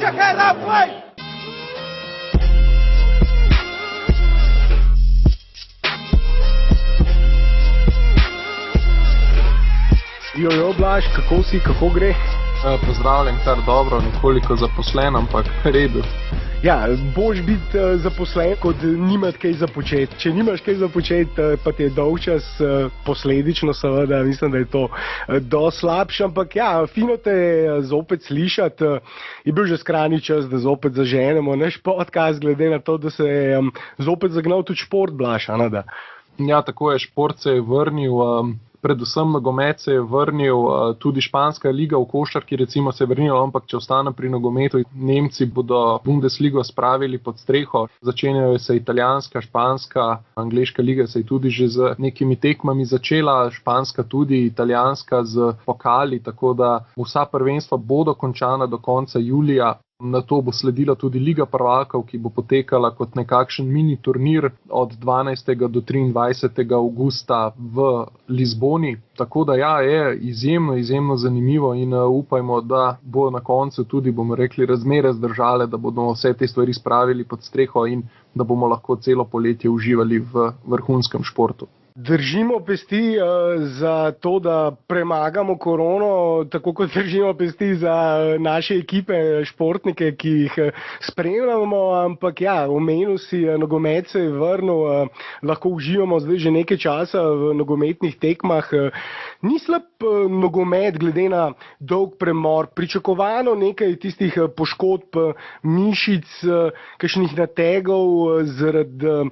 your head up, play! Jojo, Blaž, kako si, kako gre? Pozdravljen, kar dobro, nekoliko zaposlen, ampak redu. Ja, boš biti zaposlen, kot nimati kaj za početi. Če nimaš kaj za početi, pa ti je dolgčas, posledično seveda, mislim, da je to dosti slabše, ampak ja, fino te zopet slišati. Je bil že skrajni čas, da zopet zaženemo naš podcast, glede na to, da se je zopet zagnal tudi šport, Blaž, da? Ja, tako je, šport se je vrnil. Predvsem nogomet se je vrnil, tudi španska liga v košarki recimo se je vrnila, ampak če ostanem pri nogometu, Nemci bodo Bundesligo spravili pod streho, začenjajo se italijanska, španska, angleška liga se je tudi že z nekimi tekmami začela, španska tudi, italijanska z pokali, tako da vsa prvenstva bodo končana do konca julija. Na to bo sledila tudi Liga prvakov, ki bo potekala kot nekakšen mini turnir od 12. do 23. avgusta v Lizboni. Tako da ja, je izjemno zanimivo in upajmo, da bo na koncu tudi, bomo rekli, razmere zdržale, da bodo vse te stvari spravili pod streho in da bomo lahko celo poletje uživali v vrhunskem športu. Držimo pesti za to, da premagamo korono, tako kot držimo pesti za naše ekipe, športnike, ki jih spremljamo, ampak ja, omenil si, nogomet se je vrnil, lahko uživamo zdaj že nekaj časa v nogometnih tekmah. Ni slab nogomet glede na dolg premor, pričakovano nekaj tistih poškodb mišic, kakšnih nategov zaradi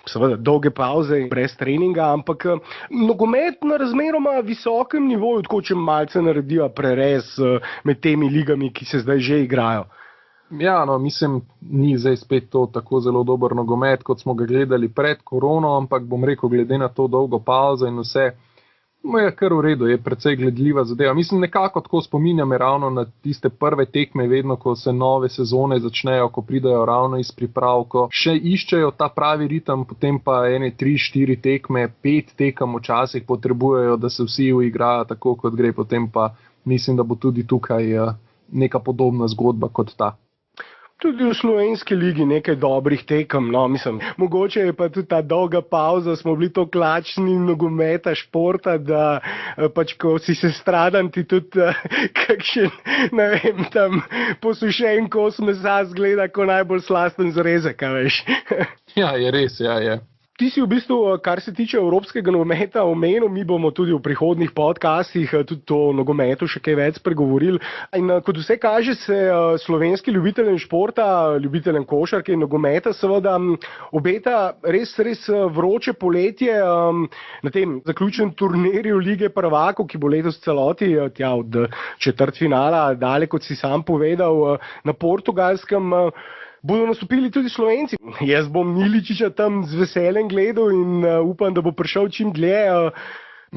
seveda dolge pauze brez treninga. Ampak nogomet na razmeroma visokem nivoju, tako če malce naredijo prerez med temi ligami, ki se zdaj že igrajo. Ja, mislim, ni zdaj spet to tako zelo dober nogomet, kot smo ga gledali pred korono, ampak bom rekel, glede na to dolgo pauzo in vse, je kar v redu, je precej gledljiva zadeva. Mislim, nekako tako spominja me ravno na tiste prve tekme, vedno, ko se nove sezone začnejo, ko pridajo ravno iz priprav, ko še iščejo ta pravi ritem, potem pa 1, 3, 4 tekme, 5 tekem včasih potrebujejo, da se vsi uigrajo tako, kot gre, potem pa mislim, da bo tudi tukaj neka podobna zgodba kot ta. Tudi v slovenski ligi nekaj dobrih tekem, mislim, mogoče je pa tudi ta dolga pauza, smo bili to klačni nogometa, športa, da ko si se stradan, ti tudi kakšen, ne vem, tam posušen kos mesa zgleda kot najbolj slasten zrezek, veš. Ja, je res, je. Ti si v bistvu, kar se tiče evropskega nogometa, omenil, mi bomo tudi v prihodnih podcastih tudi o nogometu še kaj več pregovorili. In kot vse kaže, se slovenski ljubiteljem športa, ljubiteljem košarke in nogometa seveda obeta res vroče poletje na tem zaključenem turnirju Lige prvakov, ki bo letos celoti od četrtfinala dalje, kot si sam povedal, na Portugalskem. Bodo nastopili tudi Slovenci. Jaz bom Miličiča tam z veseljem gledal in upam, da bo prišel čim dlje.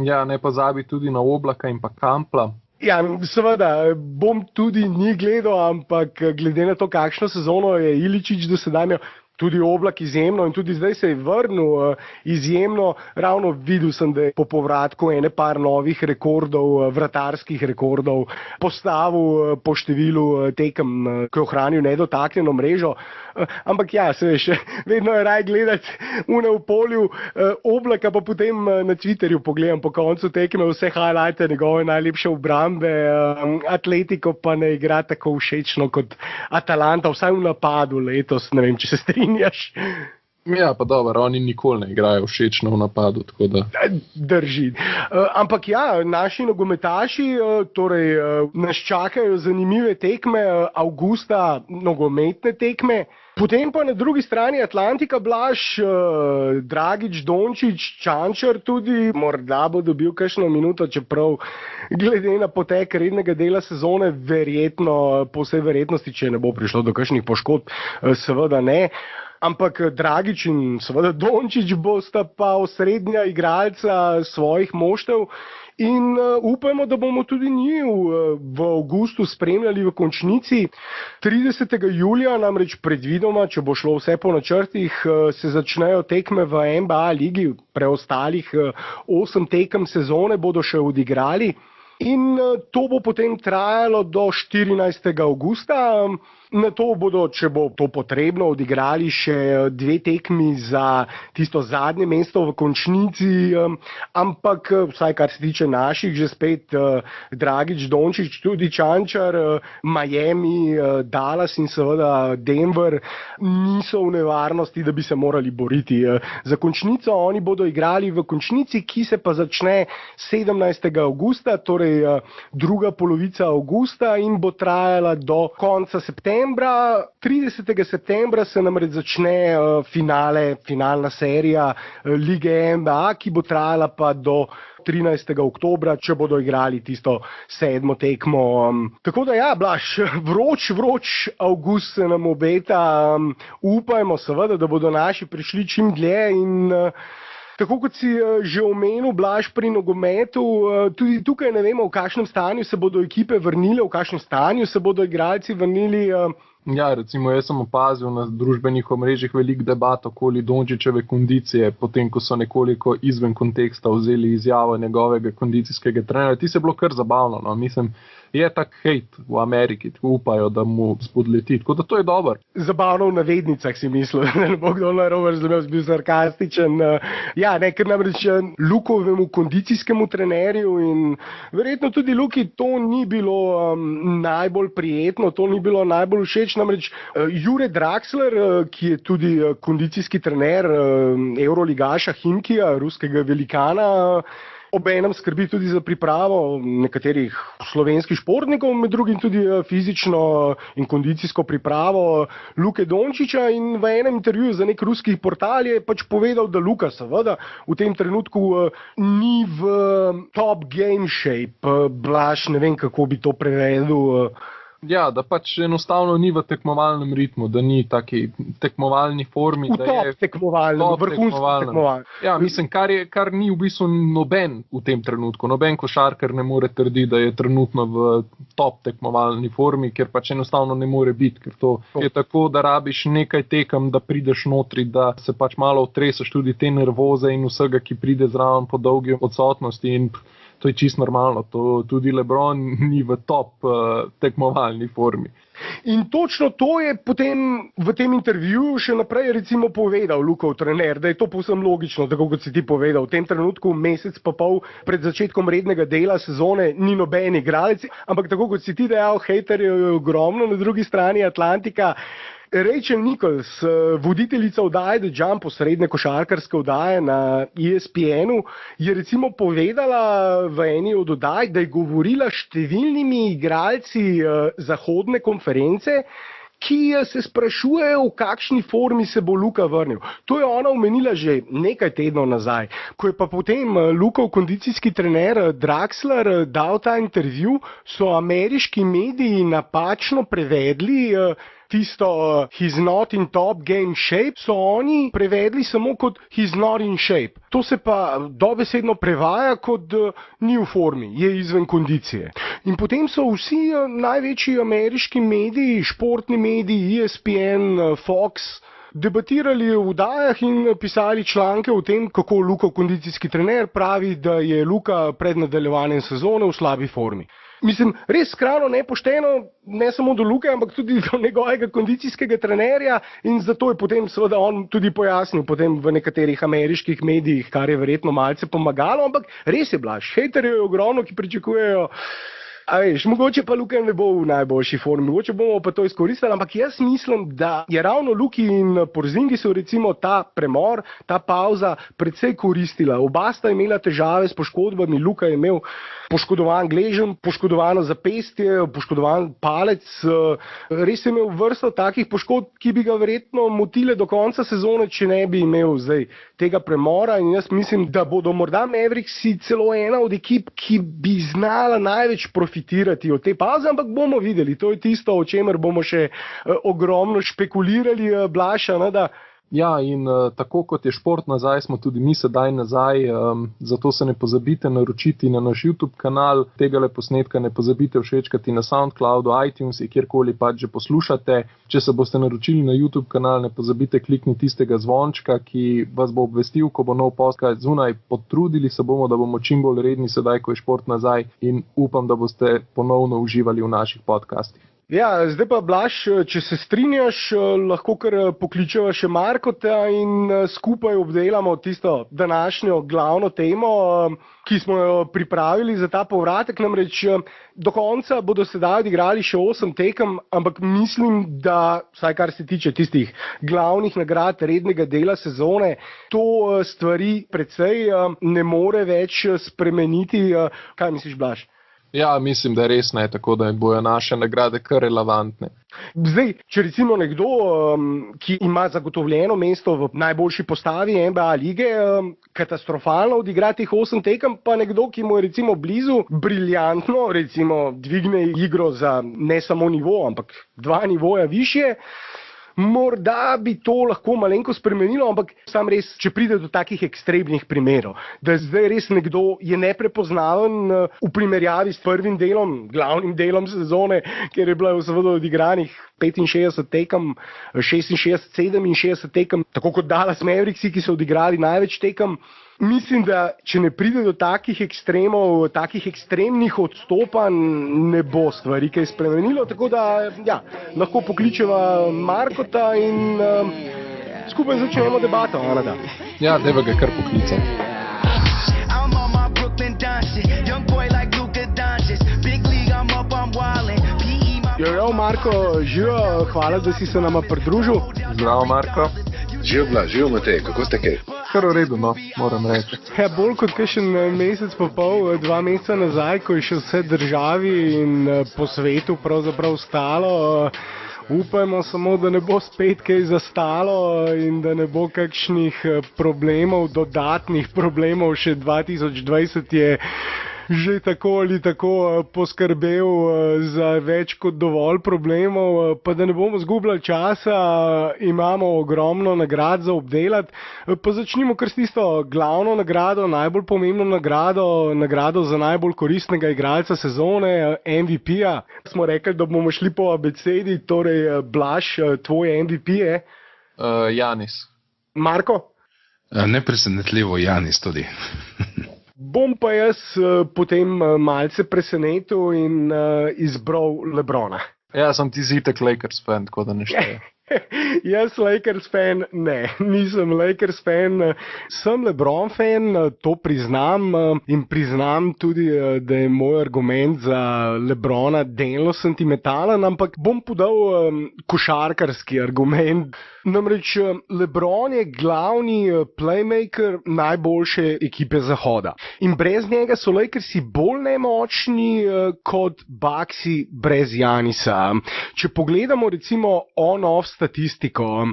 Ja, ne pozabi tudi na Oblaka in pa Kampla. Ja, seveda, bom tudi njih gledal, ampak glede na to, kakšno sezono je Iličič dosedaj, tudi Oblak izjemno in tudi zdaj se je vrnil izjemno. Ravno videl sem, da je po povratku par novih rekordov, vratarskih rekordov postavil po številu tekem, ki je ohranil nedotaknjeno mrežo. Ampak ja, se veš, vedno je raj gledati v polju Oblaka, pa potem na Twitterju pogledam po koncu tekme vse highlighte, njegove najlepše obrambe, Atletico pa ne igra tako všečno kot Atalanta, vsaj v napadu letos, ne vem, če se strinjaš. Ja, pa dobro, oni nikoli ne igrajo všečno v napadu, tako da. Drži. Ampak ja, naši nogometaši, nas čakajo zanimive tekme, avgusta nogometne tekme. Potem pa na drugi strani Atlantika, Blaž, Dragič, Dončić, Čančar tudi, morda bo dobil kakšno minuto, čeprav glede na potek rednega dela sezone verjetno, po vsej verjetnosti, če ne bo prišlo do kakšnih poškodb, seveda ne. Ampak Dragič in seveda Dončić bosta pa osrednja igralca svojih moštev in upajmo, da bomo tudi njih v avgustu spremljali v končnici. 30. julija namreč predvidoma, če bo šlo vse po načrtih, se začnejo tekme v NBA ligi, preostalih 8 tekem sezone bodo še odigrali. In to bo potem trajalo do 14. avgusta. Na to bodo, če bo to potrebno, odigrali še 2 tekmi za tisto zadnje mesto v končnici, ampak vsaj kar se tiče naših, že spet Dragič, Dončić, tudi Čančar, Miami, Dallas in seveda Denver niso v nevarnosti, da bi se morali boriti za končnico. Oni bodo igrali v končnici, ki se pa začne 17. avgusta, torej druga polovica avgusta in bo trajala do konca septembra. 30. septembra se namreč začne finalna serija lige NBA, ki bo trajala pa do 13. oktobra, če bodo igrali tisto 7. tekmo. Tako da ja, Blaž, vroč avgust se nam obeta. Upajmo seveda, da bodo naši prišli čim dlje in tako kot si že omenil, Blaž, pri nogometu, tudi tukaj ne vemo, v kakšnem stanju se bodo ekipe vrnile, v kakšnem stanju se bodo igralci vrnili. Ja, recimo jaz sem opazil na družbenih omrežjih veliko debat okoli Dončićeve kondicije, potem ko so nekoliko izven konteksta vzeli izjavo njegovega kondicijskega trenerja. Ti se je bilo kar zabavno, no? Mislim, je tak hejt v Ameriki, tako upajo, da mu spodleti, tako da to je dobro. Zabavno v navednicah si mislil, da ne bo kdo narobe razumel, bil sarkastičen. Ja, ne, ker namreč Lukovemu kondicijskemu trenerju in verjetno tudi Luki to ni bilo najbolj prijetno, to ni bilo najbolj všeč. Namreč Jure Draxler, ki je tudi kondicijski trener evroligaša Himkija, ruskega velikana, obenem skrbi tudi za pripravo nekaterih slovenskih športnikov, med drugim tudi fizično in kondicijsko pripravo Luke Dončića, in v enem intervjuju za nek ruski portal je pač povedal, da Luka seveda v tem trenutku ni v top game shape. Blaž, ne vem, kako bi to prevedel. Ja, da pač enostavno ni v tekmovalnem ritmu, da ni taki tekmovalni formi. V top tekmovalnem, vrhunsko tekmovalnem. Ja, mislim, kar ni v bistvu noben v tem trenutku. Noben košarkar ne more trditi, da je trenutno v top tekmovalni formi, ker pač enostavno ne more biti. Ker to je tako, da rabiš nekaj tekem, da prideš notri, da se pač malo otresaš tudi te nervoze in vsega, ki pride zraven po dolgi odsotnosti, in to je čisto normalno. To tudi LeBron ni v top tekmovalni formi. In točno to je potem v tem intervjuju še naprej recimo povedal Lukov trener, da je to povsem logično, tako kot si ti povedal. V tem trenutku, mesec pa pol pred začetkom rednega dela sezone, ni noben igralec, ampak tako kot si ti dejal, hejterjev je ogromno na drugi strani Atlantika. Rachel Nichols, voditeljica oddaje The Jump, osrednje košarkarske oddaje na ESPN-u, je recimo povedala v eni od oddaj, da je govorila s številnimi igralci zahodne konference, ki se sprašujejo, v kakšni formi se bo Luka vrnil. To je ona omenila že nekaj tednov nazaj. Ko je pa potem Lukov kondicijski trener Draxler dal ta intervju, so ameriški mediji napačno prevedli tisto he's not in top game shape, so oni prevedli samo kot he's not in shape. To se pa dobesedno prevaja kot ni v formi, je izven kondicije. In potem so vsi največji ameriški mediji, športni mediji, ESPN, Fox, debatirali v oddajah in pisali članke o tem, kako Lukov kondicijski trener pravi, da je Luka pred nadaljevanjem sezone v slabi formi. Mislim, res skrajno nepošteno, ne samo do Luke, ampak tudi do njegovega kondicijskega trenerja, in zato je potem seveda on tudi pojasnil potem v nekaterih ameriških medijih, kar je verjetno malce pomagalo, ampak res je Blaž, hejterjev je ogromno, ki pričakujejo. A veš, mogoče pa Luka ne bo v najboljši formi, mogoče bomo pa to izkoristili, ampak jaz mislim, da je ravno Luki in Porzingisu recimo ta premor, ta pauza predvsej koristila. Oba sta imela težave s poškodbami, Luka je imel poškodovan gleženj, poškodovano zapestje, poškodovan palec, res je imel vrsto takih poškodb, ki bi ga verjetno motile do konca sezone, če ne bi imel zdaj tega premora, in jaz mislim, da bodo morda Mavericksi celo ena od ekip, ki bi znala največ profitirati od te pauze, ampak bomo videli, to je tisto, o čemer bomo še ogromno špekulirali, Blaž, da Ja, in tako kot je šport nazaj, smo tudi mi sedaj nazaj, zato se ne pozabite naročiti na naš YouTube kanal, tegale posnetka ne pozabite všečkati na SoundCloudu, iTunes, kjerkoli pač že poslušate. Če se boste naročili na YouTube kanal, ne pozabite klikniti tistega zvončka, ki vas bo obvestil, ko bo nov podcast zunaj. Potrudili se bomo, da bomo čim bolj redni sedaj, ko je šport nazaj, in upam, da boste ponovno uživali v naših podcastih. Ja, zdaj pa Blaž, če se strinjaš, lahko kar pokličeva še Markota in skupaj obdelamo tisto današnjo glavno temo, ki smo jo pripravili za ta povratek. Namreč do konca bodo sedaj odigrali še 8 tekem, ampak mislim, da, vsaj kar se tiče tistih glavnih nagrad rednega dela sezone, to stvari precej ne more več spremeniti. Kaj misliš, Blaž? Ja, mislim, da res ne, tako da bojo naše nagrade kar relevantne. Zdaj, če recimo nekdo, ki ima zagotovljeno mesto v najboljši postavi NBA lige, katastrofalno odigra teh 8 tekem, pa nekdo, ki mu je recimo blizu, briljantno, recimo dvigne igro za ne samo nivo, ampak 2 nivoja višje, morda bi to lahko malenko spremenilo, ampak sam res, če pride do takih ekstremnih primerov, da zdaj res nekdo je neprepoznaven v primerjavi s prvim delom, glavnim delom sezone, kjer je bilo seveda odigranih 65 tekem, 66, 67 tekem, tako kot Dallas Mavericksi, ki so odigrali največ tekem. Mislim, da če ne pride do takih ekstremov, takih ekstremnih odstopanj, ne bo stvari kaj spremenilo, tako da ja, lahko pokličeva Markota in skupaj začnemo debato. Anada. Ja, deva ga kar poklicati. Jo, Marko, živo, hvala, da si se nama pridružil. Zdravo, Marko. Živ Blaž, živ Matej, kako ste kaj? Kar v redu, no, moram reči. Ja, bolj kot kakšen mesec pa pol, 2 meseca nazaj, ko je še vse državi in po svetu pravzaprav stalo, upajmo samo, da ne bo spet kaj zastalo in da ne bo kakšnih problemov, dodatnih problemov. Še 2020 je že tako ali tako poskrbel za več kot dovolj problemov, pa da ne bomo zgubljali časa, imamo ogromno nagrad za obdelati. Pa začnimo kar s tisto glavno nagrado, najbolj pomembno nagrado za najbolj koristnega igralca sezone, MVP-ja. Smo rekli, da bomo šli po abecedi, torej Blaž, tvoj MVP je? Janis. Marko? Nepresenetljivo Janis tudi. Bom pa jaz potem malce presenetil in izbral LeBrona. Ja, sem ti zitek Lakers fan, tako da ne šteje. Jaz Lakers fan ne, nisem Lakers fan, sem LeBron fan, to priznam in priznam tudi, da je moj argument za LeBrona delno sentimentalen, ampak bom podal košarkarski argument. Namreč LeBron je glavni playmaker najboljše ekipe Zahoda in brez njega so Lakersi bolj nemočni kot Bucksi brez Janisa. Če pogledamo recimo on-off statistiko,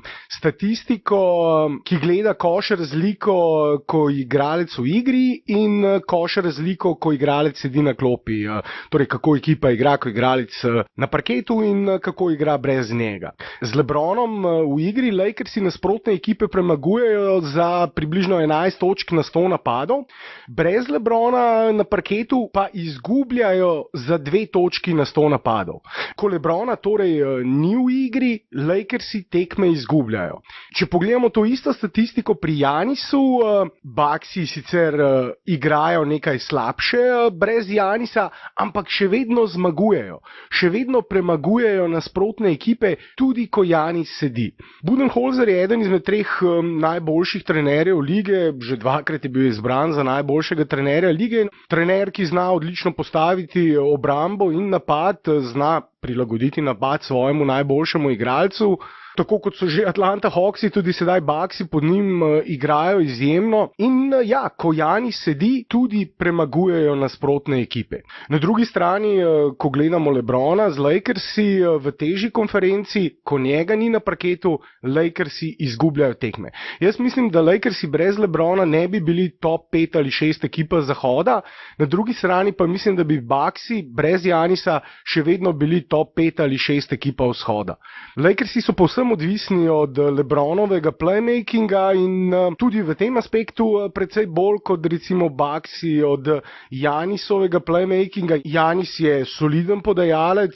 ki gleda koš razliko, ko igralec v igri in koš razliko, ko igralec sedi na klopi. Torej, kako ekipa igra, ko igralec na parketu in kako igra brez njega. Z LeBronom v igri Lakersi nasprotne ekipe premagujejo za približno 11 točk na 100 napadov, brez LeBrona na parketu pa izgubljajo za 2 točki na 100 napadov. Ko LeBrona torej ni v igri, Lakersi tekme izgubljajo. Če pogledamo to isto statistiko pri Janisu, Bucksi sicer igrajo nekaj slabše brez Janisa, ampak še vedno zmagujejo. Še vedno premagujejo nasprotne ekipe, tudi ko Janis sedi. Budenholzer je eden izmed 3 najboljših trenerjev lige, že 2-krat je bil izbran za najboljšega trenerja lige. Trener, ki zna odlično postaviti obrambo in napad, zna prilagoditi napad svojemu najboljšemu igralcu. Tako kot so že Atlanta Hawksi, tudi sedaj Bucksi pod njim igrajo izjemno. In ja, ko Janis sedi, tudi premagujejo nasprotne ekipe. Na drugi strani, ko gledamo LeBrona z Lakersi v težji konferenci, ko njega ni na parketu, Lakersi izgubljajo tekme. Jaz mislim, da Lakersi brez LeBrona ne bi bili top 5 ali 6 ekipa Zahoda, na drugi strani pa mislim, da bi Bucksi brez Janisa še vedno bili top 5 ali 6 ekipa Vzhoda. Lakersi so povsem povsem odvisni od LeBronovega playmakinga in tudi v tem aspektu precej bolj kot recimo Bucksi od Giannisovega playmakinga. Giannis je soliden podajalec,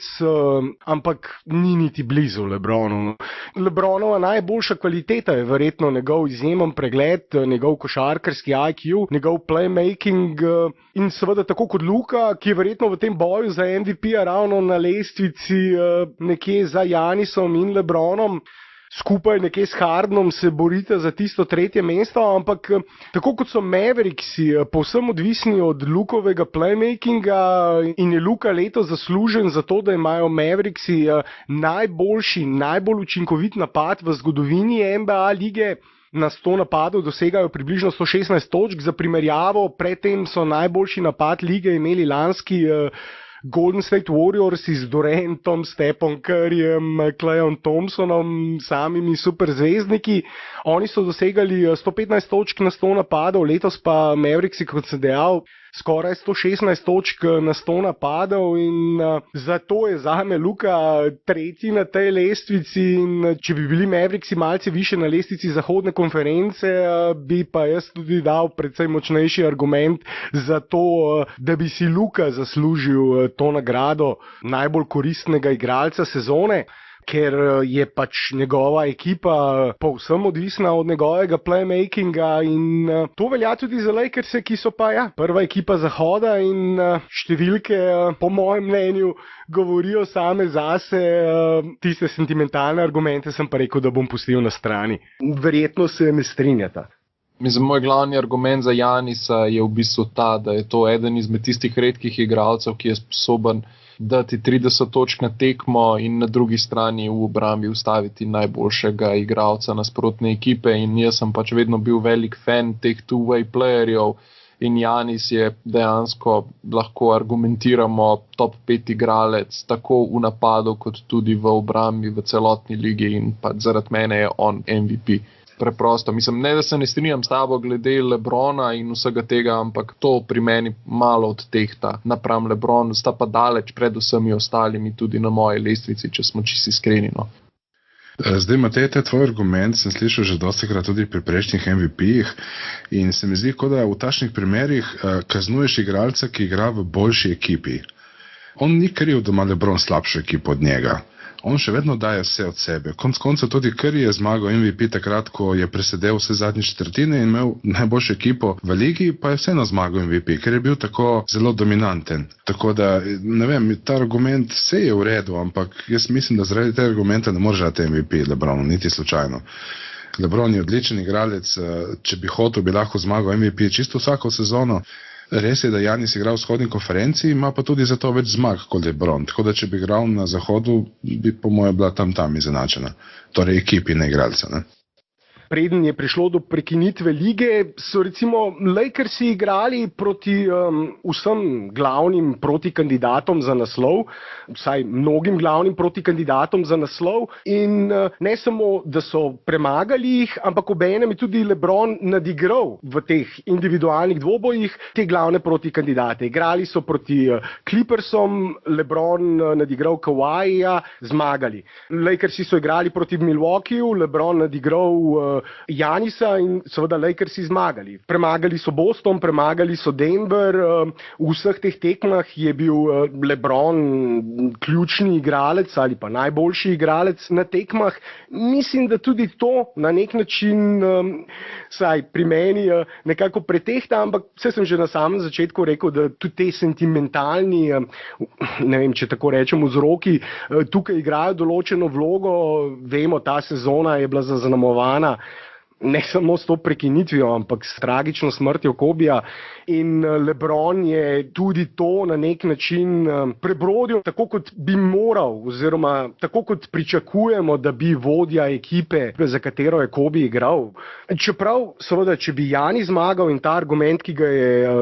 ampak ni niti blizu LeBronu. LeBronova najboljša kvaliteta je verjetno njegov izjemen pregled, njegov košarkarski IQ, njegov playmaking in seveda tako kot Luka, ki je verjetno v tem boju za MVP-a ravno na lestvici nekje za Giannisom in LeBronom. Skupaj nekje s Hardenom se borite za tisto tretje mesto, ampak tako kot so Mavericksi povsem odvisni od Lukovega playmakinga in je Luka letos zaslužen za to, da imajo Mavericksi najboljši, najbolj učinkovit napad v zgodovini NBA lige. Na 100 napadov dosegajo približno 116 točk, za primerjavo, predtem so najboljši napad lige imeli lanski Golden State Warriors z Durantom, Stephom Curryjem, Clayom Thompsonom, samimi superzvezdniki. Oni so dosegali 115 točk na 100 napadov, letos pa Mavericksi, kot sem dejal, skoraj 116 točk na 100 napadov in zato je zame Luka tretji na tej lestvici in če bi bili Mavericksi malce više na lestvici zahodne konference, bi pa jaz tudi dal precej močnejši argument za to, da bi si Luka zaslužil to nagrado najbolj koristnega igralca sezone. Ker je pač njegova ekipa povsem odvisna od njegovega playmakinga in to velja tudi za Lakerse, ki so pa prva ekipa zahoda in številke po mojem mnenju govorijo same zase, tiste sentimentalne argumente sem pa rekel, da bom pustil na strani. Verjetno se ne strinjata. Mislim, moj glavni argument za Giannisa je v bistvu ta, da je to eden izmed tistih redkih igralcev, ki je sposoben dati 30 točk na tekmo in na drugi strani v obrambi ustaviti najboljšega igralca nasprotne ekipe in jaz sem pač vedno bil velik fan teh two-way playerjev in Giannis je dejansko, lahko argumentiramo, top 5 igralec tako v napadu kot tudi v obrambi v celotni ligi in pač zaradi mene je on MVP. Preprosto. Mislim, ne da se ne strinjam s tabo glede LeBrona in vsega tega, ampak to pri meni malo odtehta. Napram LeBron sta pa daleč pred vsemi ostalimi tudi na moji lestvici, če smo čisto iskreni. No. Zdaj, Matej, tvoj argument sem slišal že dostikrat tudi pri prejšnjih MVP-jih in se mi zdi, kot da v takšnih primerih kaznuješ igralca, ki igra v boljši ekipi. On ni kriv, da ima LeBron slabšo ekipo od njega. On še vedno daje vse od sebe. Konec koncev tudi Curry je zmagal MVP takrat, ko je presedel vse zadnje četrtine in imel najboljšo ekipo v ligi, pa je vseeno zmagal MVP, ker je bil tako zelo dominanten. Tako da, ne vem, ta argument vse je v redu, ampak jaz mislim, da zaradi tega argumenta ne moreš dati MVP LeBronu, niti slučajno. LeBron je odličen igralec, če bi hotel, bi lahko zmagal MVP čisto vsako sezono. Res je, da Giannis igra v vzhodni konferenci, ima pa tudi zato več zmag kot LeBron. Tako da, če bi igral na zahodu, bi po moje bila tam izenačena. Torej ekipi, ne igralca. Ne? Preden je prišlo do prekinitve lige, so recimo Lakersi igrali proti vsem glavnim protikandidatom za naslov, vsaj mnogim glavnim protikandidatom za naslov in ne samo, da so premagali jih, ampak obenem je tudi LeBron nadigral v teh individualnih dvobojih te glavne protikandidate. Igrali so proti Clippersom, LeBron nadigral Kawhija, zmagali. Lakersi so igrali proti Milwaukeeju, LeBron nadigral Giannisa in seveda Lakersi zmagali. Premagali so Boston, premagali so Denver, v vseh teh tekmah je bil LeBron ključni igralec ali pa najboljši igralec na tekmah. Mislim, da tudi to na nek način, saj pri meni nekako pretehta, ampak vse sem že na samem začetku rekel, da tudi te sentimentalni, ne vem, če tako rečem, vzroki tukaj igrajo določeno vlogo. Vemo, ta sezona je bila zaznamovana ne samo s to prekinitvijo, ampak s tragično smrtjo Kobija in LeBron je tudi to na nek način prebrodil tako, kot bi moral oziroma tako, kot pričakujemo, da bi vodja ekipe, za katero je Kobe igral. Čeprav, seveda, če bi Giannis zmagal in ta argument, ki ga je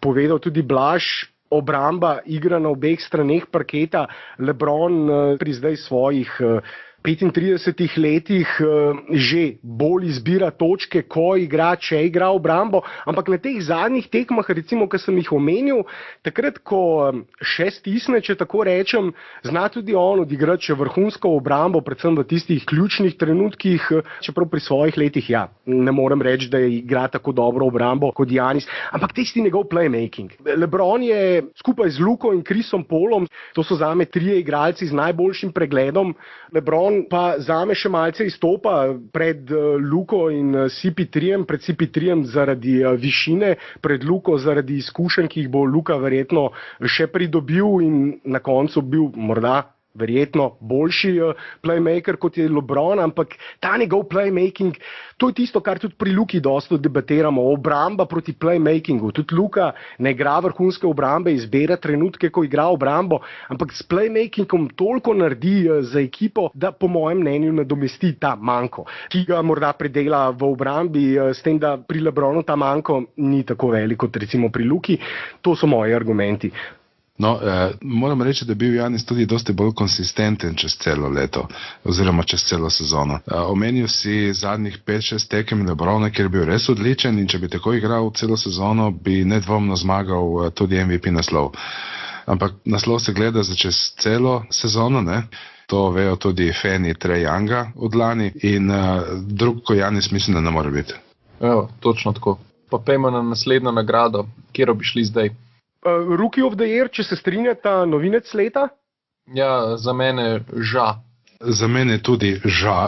povedal tudi Blaž, obramba igra na obeh straneh parketa, LeBron pri zdaj svojih 35 letih že bolj izbira točke, ko igra, če igra obrambo, ampak na teh zadnjih tekmah, recimo, ki sem jih omenil, takrat, ko še stisne, če tako rečem, zna tudi on odigrati še vrhunsko obrambo, predvsem v tistih ključnih trenutkih, čeprav pri svojih letih, ja, ne morem reči, da igra tako dobro obrambo kot Giannis, ampak tisti njegov playmaking. LeBron je skupaj z Luko in Chrisom Paulom, to so zame trije igralci z najboljšim pregledom, LeBron pa zame še malce izstopa pred Luko in CP3, pred CP3 zaradi višine, pred Luko zaradi izkušenj, ki jih bo Luka verjetno še pridobil in na koncu bil morda verjetno boljši playmaker kot je LeBron, ampak ta njegov playmaking, to je tisto, kar tudi pri Luki dosto debatiramo, obramba proti playmakingu. Tudi Luka ne igra vrhunske obrambe, izbira trenutke, ko igra obrambo, ampak s playmakingom toliko naredi za ekipo, da po mojem mnenju nadomesti ta manko, ki ga morda predela v obrambi, s tem, da pri LeBronu ta manko ni tako velik kot recimo pri Luki. To so moji argumenti. No, moram reči, da je bil Giannis tudi dosti bolj konsistenten čez celo leto, oziroma čez celo sezono. Omenil si zadnjih 5-6 tekem LeBrona, kjer je bil res odličen in če bi tako igral celo sezono, bi nedvomno zmagal tudi MVP naslov. Ampak naslov se gleda za čez celo sezono, ne? To vejo tudi fani Trae Younga od lani in drug ko Giannis mislim, da ne more biti. Evo, točno tako. Pa pejmo na naslednjo nagrado, kjer bi šli zdaj. Rookie of the Year, če se strinjata, novinec leta? Ja, za mene ža. Za mene tudi ža.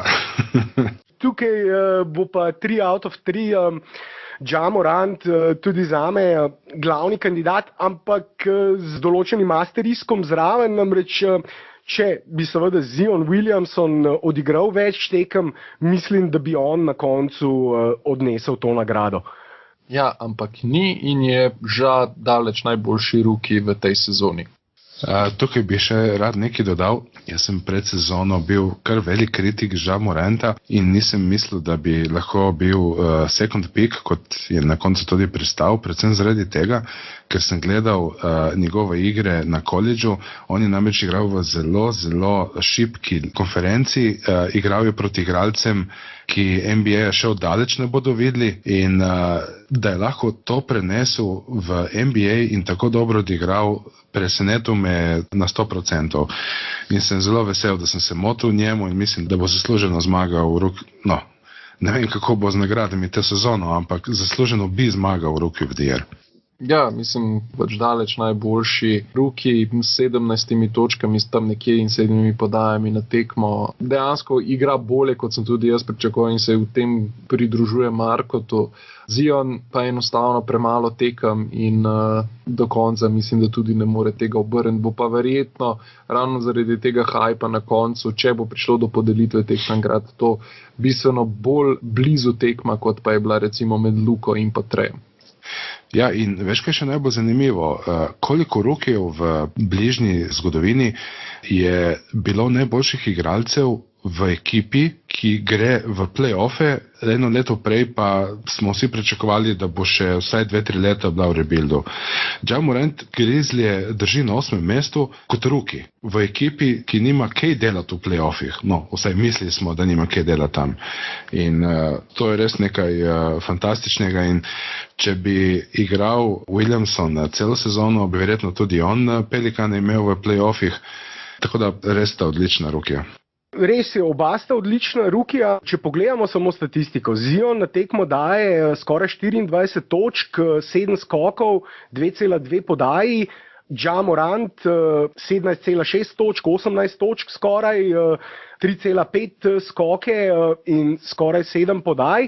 Tukaj bo pa 3 out of 3 Ja Morant tudi zame glavni kandidat, ampak z določenim asteriskom zraven, namreč če bi seveda Zion Williamson odigral več tekem, mislim, da bi on na koncu odnesel to nagrado. Ja, ampak ni in je žal daleč najboljši rookie v tej sezoni. Tukaj bi še rad nekaj dodal. Jaz sem pred sezono bil kar velik kritik Ja Moranta in nisem mislil, da bi lahko bil second pick, kot je na koncu tudi pristal, predvsem zaradi tega, ker sem gledal njegove igre na koledžu. On je namreč igral v zelo, zelo šibki konferenci, igral je proti igralcem, ki NBA še daleč ne bodo videli in da je lahko to prenesel v NBA in tako dobro odigral, presenetil me na 100%. In sem zelo vesel, da sem se motil njemu in mislim, da bo zasluženo zmagal no, ne vem, kako bo z nagradami te sezono, ampak zasluženo bi zmagal Rookie of the Year. Ja, mislim, pač daleč najboljši rookie, 17 točkami, tam nekje in 7 podajami na tekmo. Dejansko igra bolje, kot sem tudi jaz pričakoval in se v tem pridružuje Markotu. Zion pa enostavno premalo tekem in do konca mislim, da tudi ne more tega obrniti. Bo pa verjetno ravno zaradi tega hajpa na koncu, če bo prišlo do podelitve teh nagrad, to bistveno bolj blizu tekma, kot pa je bila recimo med Luko in pa Traem. Ja, in veš, kaj je še najbolj zanimivo? Koliko rookijev v bližnji zgodovini je bilo najboljših igralcev v ekipi, ki gre v play-offe, eno leto prej pa smo vsi pričakovali, da bo še vsaj 2-3 leta bila v rebuildu. Ja Morant Grizzlije drži na 8. mestu kot rookie v ekipi, ki nima kaj delati v play-offih. No, vsaj mislili smo, da nima kaj delati tam. In to je res nekaj fantastičnega in če bi igral Williamson celo sezono, bi verjetno tudi on Pelikane imel v play-offih, tako da res sta odlična rookija. Res je, oba sta odlična rookija. Če pogledamo samo statistiko, Zion na tekmo daje skoraj 24 točk, 7 skokov, 2,2 podaji, Ja Morant 17,6 točk, 18 točk skoraj, 3,5 skoke in skoraj 7 podaj.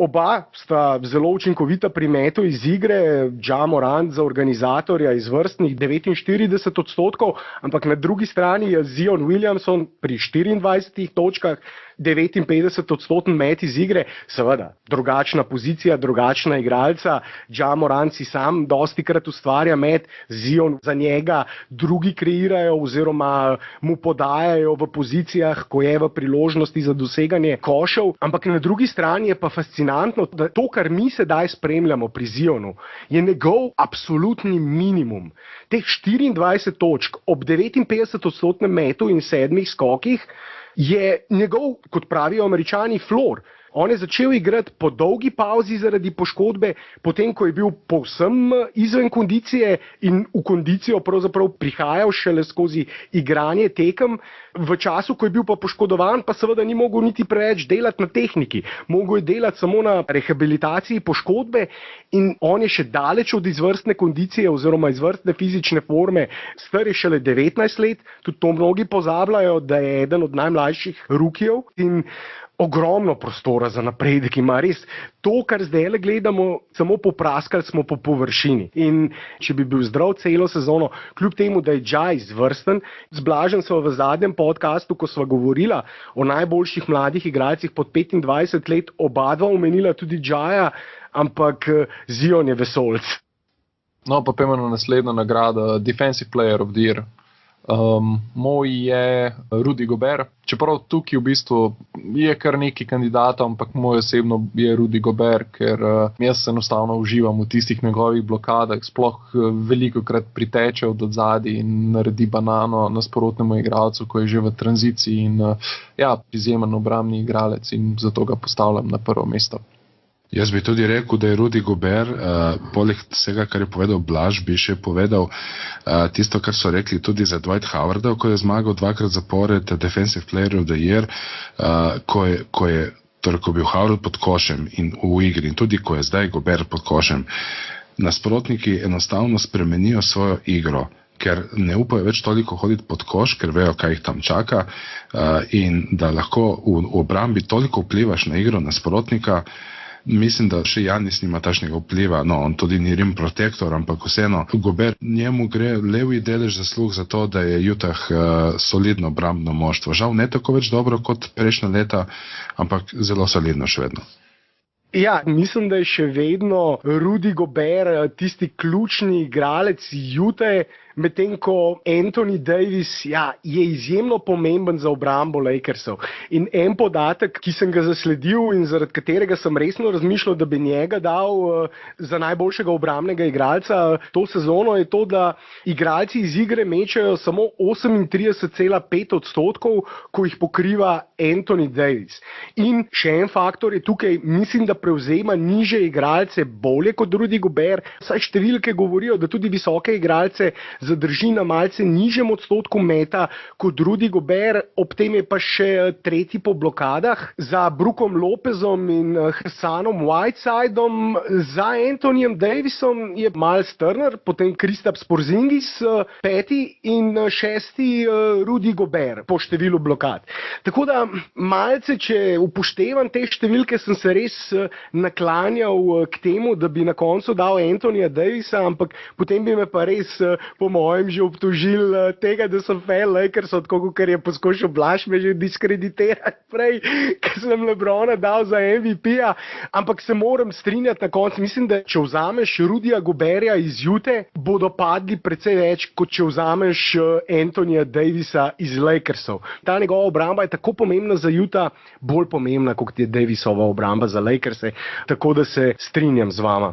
Oba sta zelo učinkovita pri metu iz igre, Ja Morant za organizatorja izvrstnih 49%, ampak na drugi strani je Zion Williamson pri 24 točkah, 59% met iz igre, seveda, drugačna pozicija, drugačna igralca, Ja Morant si sam dostikrat ustvarja met, Zion za njega drugi kreirajo oziroma mu podajajo v pozicijah, ko je v priložnosti za doseganje košev, ampak na drugi strani je pa fascinantno, da to, kar mi sedaj spremljamo pri Zionu, je njegov absolutni minimum. Teh 24 točk ob 59% metu in 7 skokih, je njegov, kot pravijo Američani, floor. On je začel igrati po dolgi pauzi zaradi poškodbe, potem ko je bil povsem izven kondicije in v kondicijo pravzaprav prihajal šele skozi igranje tekem. V času, ko je bil pa poškodovan, pa seveda ni mogel niti preveč delati na tehniki. Mogel je delati samo na rehabilitaciji poškodbe in on je še daleč od izvrstne kondicije oziroma izvrstne fizične forme. Star je šele 19 let, tudi to mnogi pozabljajo, da je eden od najmlajših rukijev in ogromno prostora za napredek ima. Res, to, kar zdaj gledamo, samo popraskali smo po površini. In če bi bil zdrav celo sezono, kljub temu, da je Ja izvrsten, z Blažem sva v zadnjem podcastu, ko sva govorila o najboljših mladih igralcih pod 25 let, oba dva omenila tudi Jaja, ampak Zion je vesolc. No, pa pojmo na naslednjo nagrado, Defensive Player of the Year. Moj je Rudy Gobert, čeprav tukaj v bistvu je kar nekaj kandidatov, ampak moj osebno je Rudy Gobert, ker jaz enostavno uživam v tistih njegovih blokadah, sploh velikokrat priteče od odzadi in naredi banano nasprotnemu igralcu, ko je že v tranziciji in izjemen obrambni igralec in zato ga postavljam na prvo mesto. Jaz bi tudi rekel, da je Rudy Gobert, poleg vsega, kar je povedal Blaž, bi še povedal tisto, kar so rekli tudi za Dwight Howarda, ko je zmagal 2-krat zapored Defensive Player of the Year, ko je bil Howard pod košem in v igri in tudi ko je zdaj Gobert pod košem. Nasprotniki enostavno spremenijo svojo igro, ker ne upajo več toliko hoditi pod koš, ker vejo, kaj jih tam čaka in da lahko v obrambi toliko vplivaš na igro nasprotnika. Mislim, da še Janis nima takšnega vpliva, no, on tudi ni rim protektor, ampak vseeno, Gobert, njemu gre levi delež zaslug za to, da je Utah solidno obrambno moštvo. Žal ne tako več dobro kot prejšnja leta, ampak zelo solidno še vedno. Ja, mislim, da je še vedno Rudy Gobert tisti ključni igralec Utahe, medtem ko Anthony Davis je izjemno pomemben za obrambo Lakersov. In en podatek, ki sem ga zasledil in zaradi katerega sem resno razmišljal, da bi njega dal za najboljšega obrambnega igralca to sezono, je to, da igralci iz igre mečajo samo 38,5%, ko jih pokriva Anthony Davis. In še en faktor je tukaj, mislim, da prevzema niže igralce bolje kot Rudy Gobert. Saj številke govorijo, da tudi visoke igralce zadrži na malce nižjem odstotku meta kot Rudy Gobert, ob tem je pa še tretji po blokadah. Za Brookom Lopezom in Hassanom Whitesideom, za Anthonyjem Davisom je Miles Turner, potem Kristaps Porzingis, peti in šesti Rudy Gobert po številu blokad. Tako da malce, če upoštevam te številke, sem se res naklanjal k temu, da bi na koncu dal Anthonyja Davisa, ampak potem bi me pa res po mojem že obtožil tega, da sem fan Lakersov, tako ker je poskušal Blaž me že diskreditirati prej, ker sem LeBrona dal za MVP-ja, ampak se moram strinjati na koncu. Mislim, da če vzameš Rudyja Goberta iz Utahe, bodo padli precej več, kot če vzameš Anthonyja Davisa iz Lakersov. Ta njegova obramba je tako pomembna za Utah, bolj pomembna, kot je Davisova obramba za Lakerse, tako da se strinjam z vama.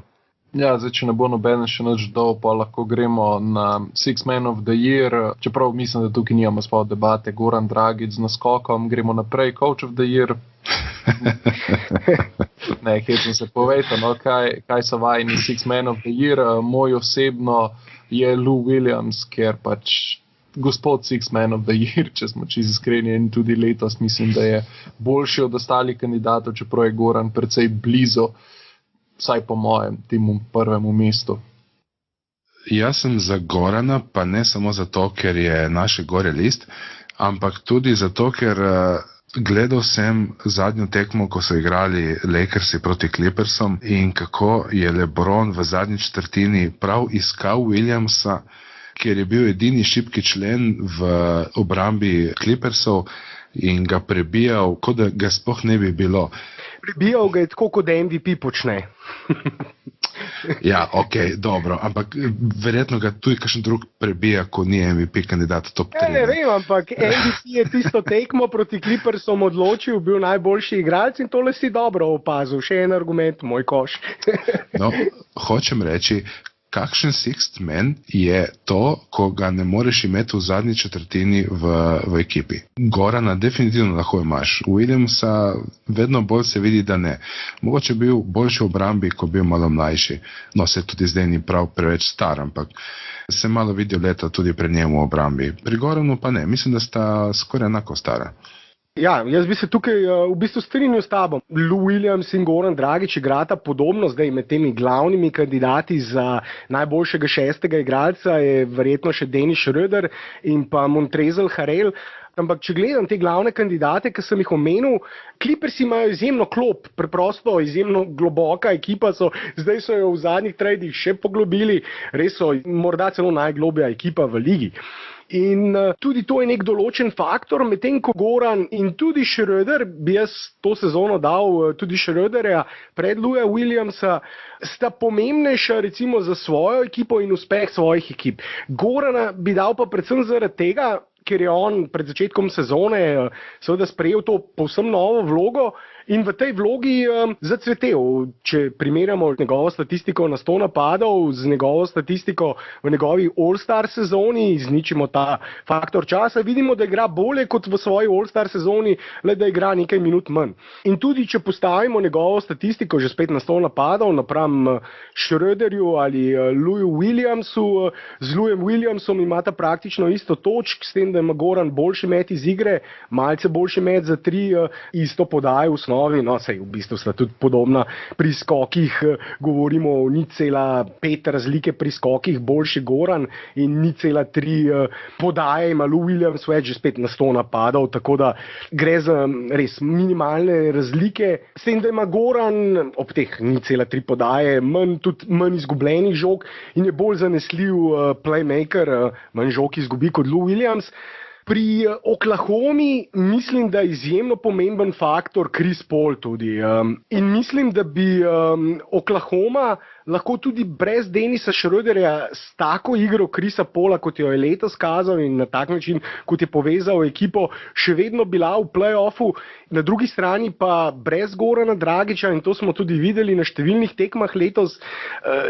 Ja, zdaj, če ne bo noben še nič dol, pa lahko gremo na Six Man of the Year, čeprav mislim, da tukaj nimamo sploh debate. Goran Dragic z naskokom, gremo naprej, Coach of the Year. Ne, hecam se, povejte, no, kaj so vajni Six Man of the Year. Moj osebno je Lou Williams, ker pač gospod Six Man of the Year, če smo čisto iskreni, in tudi letos mislim, da je boljši od ostalih kandidatov, čeprav je Goran precej blizu, vsaj po mojem, temu prvemu mestu. Jaz sem za Gorana, pa ne samo zato, ker je naše gore list, ampak tudi zato, ker gledal sem zadnjo tekmo, ko so igrali Lakersi proti Clippersom in kako je LeBron v zadnji četrtini prav iskal Williamsa, ker je bil edini šibki člen v obrambi Clippersov in ga prebijal, kot da ga sploh ne bi bilo. Prebijal ga je tako, kot MVP počne. Ja, ok, dobro, ampak verjetno ga tudi kakšen drug prebija, ko ni MVP kandidat top 3. Ne vem, ampak MVP je tisto tekmo proti Clippersom odločil, bil najboljši igralec in tole si dobro opazil. Še en argument, moj koš. No, hočem reči, kakšen sixth man je to, ko ga ne moreš imeti v zadnji četrtini v ekipi. Gorana definitivno lahko imaš. Williamsa vedno bolj se vidi, da ne. Mogoče bil boljši v obrambi, ko bil malo mlajši. No, se tudi zdaj ni prav preveč star, ampak se malo vidijo leta tudi pri njemu v obrambi. Pri Goranu pa ne. Mislim, da sta skoraj enako stara. Ja, jaz bi se tukaj v bistvu strinjal s tabo. Lou Williams in Goran Dragić igrata podobno zdaj med temi glavnimi kandidati za najboljšega šestega igralca je verjetno še Dennis Schröder in pa Montrezl Harrell. Ampak če gledam te glavne kandidate, ki sem jih omenil, Clippersi imajo izjemno klop, preprosto izjemno globoka ekipa so, zdaj so jo v zadnjih tradih še poglobili, res so morda celo najglobja ekipa v ligi. In tudi to je nek določen faktor, medtem ko Goran in tudi Schröder, bi jaz to sezono dal tudi Schröderja pred Louja Williamsa, sta pomembnejša recimo za svojo ekipo in uspeh svojih ekip. Gorana bi dal pa predvsem zaradi tega, ker je on pred začetkom sezone seveda sprejel to povsem novo vlogo in v tej vlogi zacvetel. Če primerjamo njegovo statistiko na 100 napadov z njegovo statistiko v njegovi All-Star sezoni, izničimo ta faktor časa, vidimo, da igra bolje kot v svoji All-Star sezoni, le da igra nekaj minut manj. In tudi, če postavimo njegovo statistiko že spet na 100 napadov napram Schröderju ali Louju Williamsu, z Loujem Williamsom imata praktično isto točk, s tem, da ima Goran boljši met iz igre, malce boljši met za 3, isto podajo v osnovi, no sej v bistvu sta tudi podobna pri skokih, govorimo o 0,5 razlike pri skokih, boljši Goran in 0,3 podaje ima Lou Williams več že spet na 100 napadov, tako da gre za res minimalne razlike, s tem, da ima Goran ob teh 0,3 podaje tudi manj izgubljenih žog in je bolj zanesljiv playmaker, manj žog izgubi kot Lou Williams. Pri Oklahomi mislim, da je izjemno pomemben faktor Chris Paul tudi. In mislim, da bi Oklahoma lahko tudi brez Dennisa Schröderja s tako igro Chrisa Paula, kot jo je letos kazal in na tak način, kot je povezal ekipo, še vedno bila v play-offu. Na drugi strani pa brez Gorana Dragića, in to smo tudi videli na številnih tekmah letos,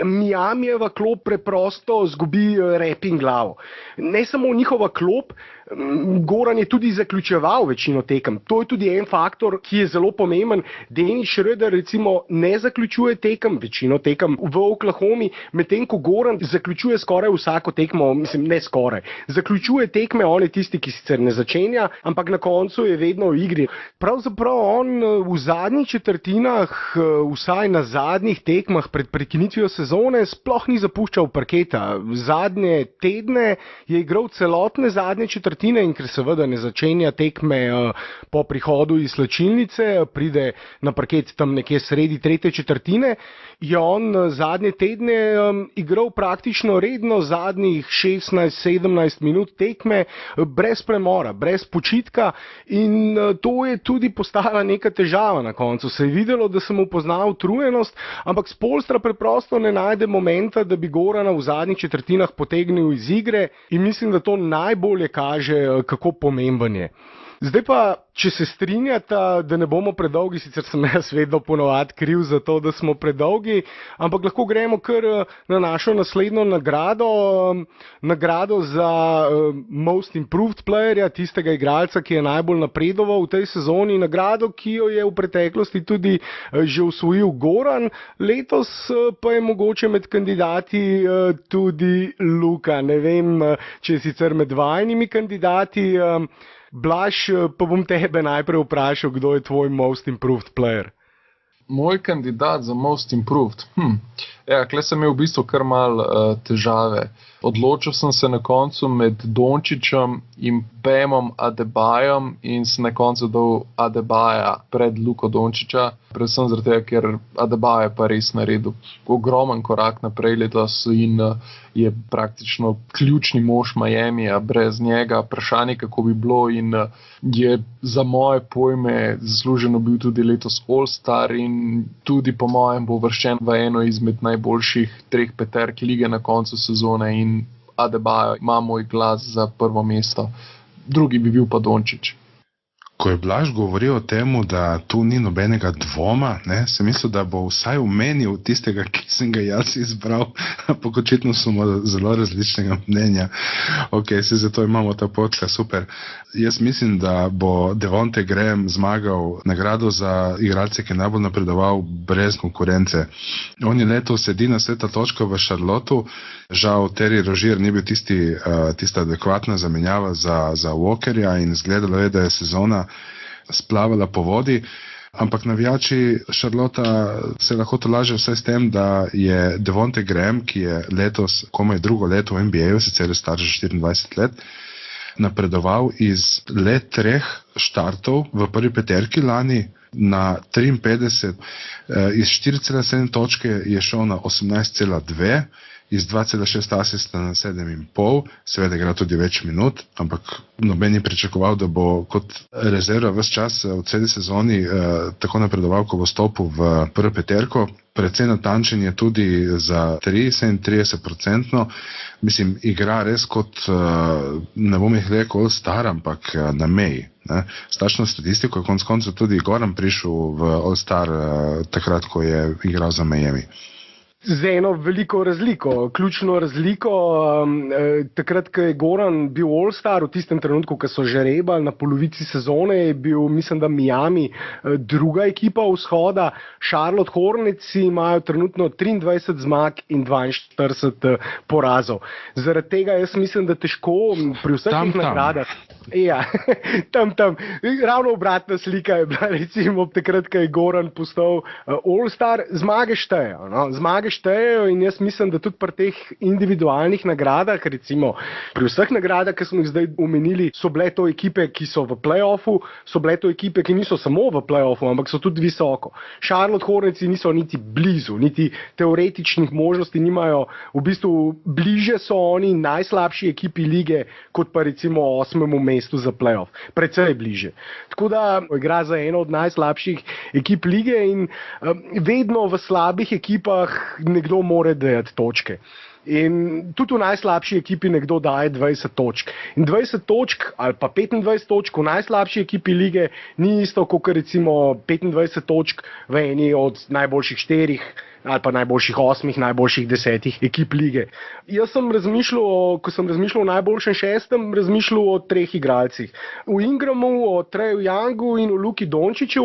Miamijeva klop preprosto zgubi rep in glavo. Ne samo njihova klop, Goran je tudi zaključeval večino tekem. To je tudi en faktor, ki je zelo pomemben. Dennis Schröder recimo ne zaključuje tekem, večino tekem v Oklahomi, medtem ko Goran zaključuje skoraj vsako tekmo, mislim ne skoraj. Zaključuje tekme, on je tisti, ki sicer ne začenja, ampak na koncu je vedno v igri. Pravzaprav on v zadnjih četrtinah, vsaj na zadnjih tekmah pred prekinitvijo sezone, sploh ni zapuščal parketa. Zadnje tedne je igral celotne zadnje četrtine in ker seveda ne začenja tekme po prihodu iz slačilnice, pride na parket tam nekje sredi tretje četrtine, je on zadnje tedne igral praktično redno zadnjih 16-17 minut tekme brez premora, brez počitka in to je tudi postala neka težava na koncu. Se je videlo, da sem upoznal utrujenost, ampak Spoelstra preprosto ne najde momenta, da bi Gorana v zadnjih četrtinah potegnil iz igre in mislim, da to najbolje kaže, kako pomemben je. Zdaj pa, če se strinjata, da ne bomo predolgi, sicer sem jaz vedno ponovadi kriv za to, da smo predolgi, ampak lahko gremo kar na našo naslednjo nagrado za Most Improved Playerja, tistega igralca, ki je najbolj napredoval v tej sezoni, nagrado, ki jo je v preteklosti tudi že osvojil Goran, letos pa je mogoče med kandidati tudi Luka. Ne vem, če je sicer med vajnimi kandidati. Blaž, pa bom tebe najprej vprašal, kdo je tvoj Most Improved Player? Moj kandidat za Most Improved? Kle sem imel v bistvu kar mal težave. Odločil sem se na koncu med Dončićem in Bamom Adebayom in sem na koncu dal Adebaya pred Luko Dončića, predvsem zaradi tega, ker Adebayo je pa res naredil ogromen korak naprej letos in je praktično ključni mož Miamija. Brez njega vprašanje, kako bi bilo, in je za moje pojme zasluženo bil tudi letos All-Star in tudi po mojem bo uvrščen v eno izmed najboljših 3 peterk lige na koncu sezone in Adebayo ima moj glas za prvo mesto. Drugi bi bil pa Dončić. Ko je Blaž govoril o tem, da tu ni nobenega dvoma, ne, sem mislil, da bo vsaj omenil tistega, ki sem ga jaz izbral, ampak očitno smo zelo različnega mnenja. Ok, se zato imamo ta podcast, super. Jaz mislim, da bo Devonte Graham zmagal nagrado za igralce, ki je najbolj napredoval brez konkurence. On je letos edina sveta točka v Charlotteu, žal Terry Rozier ni bil tista adekvatna zamenjava za Walkerja in izgledalo je, da je sezona splavala po vodi, ampak navijači Charlotta se lahko tolažijo vsaj s tem, da je Devonte Graham, ki je letos komaj drugo leto v NBA-ju, sicer je star že 24 let, napredoval iz le 3 štartov v prvi peterki lani na 53, iz 4,7 točke je šel na 18,2, iz 2,6 asista na 7,5, seveda igra tudi več minut, ampak noben je pričakoval, da bo kot rezerva ves čas v celi sezoni tako napredoval, ko bo stopil v prvo peterko. Predvsej natančen je tudi za 37%, mislim, igra res kot, ne bom jih rekel All-Star, ampak na meji. S takšno statistiko je konec koncev tudi Goran prišel v All-Star takrat, ko je igral za Miami. Z eno veliko razliko, ključno razliko, takrat, ko je Goran bil All-Star, v tistem trenutku, ko so žrebali na polovici sezone, je bil, mislim, da Miami druga ekipa vzhoda, Charlotte Hornets imajo trenutno 23 zmag in 42 porazov. Zaradi tega jaz mislim, da težko pri vseh teh nagradah. Ja, tam. Ravno obratna slika je bila, recimo, takrat, ko je Goran postal All-Star, zmage štejejo, no? Zmage štejejo in jaz mislim, da tudi pri teh individualnih nagradah, recimo pri vseh nagradah, ki smo jih zdaj omenili, so bile to ekipe, ki so v play-offu, so bile to ekipe, ki niso samo v play-offu, ampak so tudi visoko. Charlotte Hornets niso niti blizu, niti teoretičnih možnosti nimajo, v bistvu bliže so oni najslabši ekipi lige, kot pa recimo 8. mestu za play-off. Precej bliže. Tako da igra za eno od najslabših ekip lige in vedno v slabih ekipah nekdo more dajati točke. In tudi v najslabši ekipi nekdo daje 20 točk. In 20 točk ali pa 25 točk v najslabši ekipi lige ni isto, kot recimo 25 točk v eni od najboljših 4 ali pa najboljših 8, najboljših 10 ekip lige. Jaz sem razmišljal, ko sem razmišljal o najboljšem 6, razmišljal o 3 igralcih. O Ingramu, o Treju Youngu in o Luki Dončiću.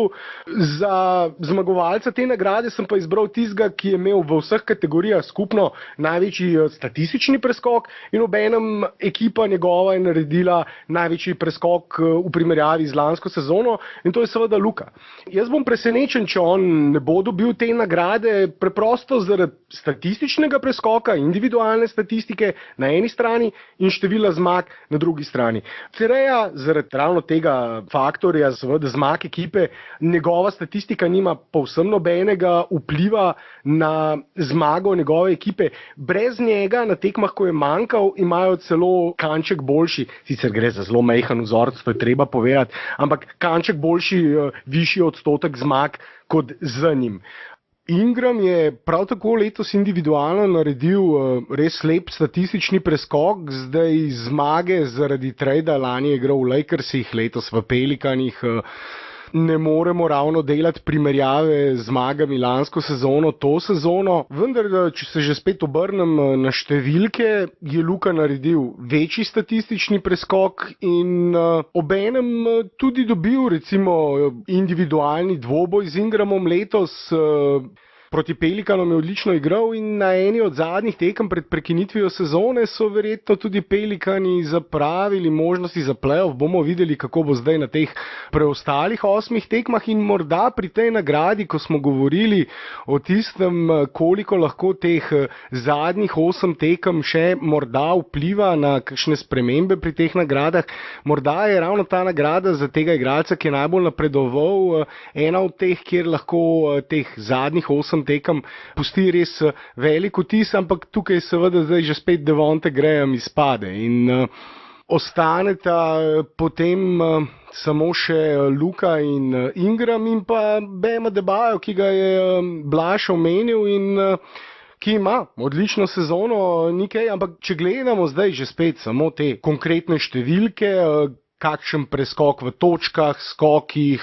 Za zmagovalca te nagrade sem pa izbral tistega, ki je imel v vseh kategorijah skupno največji statistični preskok in obenem ekipa njegova je naredila največji preskok v primerjavi z lansko sezono in to je seveda Luka. Jaz bom presenečen, če on ne bo dobil te nagrade, preprosto zaradi statističnega preskoka, individualne statistike na eni strani in števila zmag na drugi strani. Treja zaradi ravno tega faktorja, seveda zmag ekipe, njegova statistika nima povsem nobenega vpliva na zmago njegove ekipe. Brez njega na tekmah, ko je manjkal, imajo celo kanček boljši, sicer gre za zelo majhen vzorec, to je treba povedati, ampak kanček boljši, višji odstotek zmag kot z njim. Ingram je prav tako letos individualno naredil res lep statistični preskok, zdaj zmage zaradi trejda, lani je igral v Lakersih, letos v Pelikanih. Ne moremo ravno delati primerjave z zmagami lansko sezono, to sezono, vendar, če se že spet obrnem na številke, je Luka naredil večji statistični preskok in obenem tudi dobil recimo individualni dvoboj z Ingramom letos. Proti Pelikanom je odlično igral in na eni od zadnjih tekem pred prekinitvijo sezone so verjetno tudi Pelikani zapravili možnosti za play-off. Bomo videli, kako bo zdaj na teh preostalih 8 tekmah in morda pri tej nagradi, ko smo govorili o tistem, koliko lahko teh zadnjih 8 tekem še morda vpliva na kakšne spremembe pri teh nagradah, morda je ravno ta nagrada za tega igralca, ki je najbolj napredoval, ena od teh, kjer lahko teh zadnjih 8 tekem pusti res velik vtis, ampak tukaj seveda zdaj že spet Devonte Graham izpade in ostaneta potem samo še Luka in Ingram in pa Bam Adebayo, ki ga je Blaž omenil in ki ima odlično sezono, nikaj, ampak če gledamo zdaj že spet samo te konkretne številke, kakšen preskok v točkah, skokih,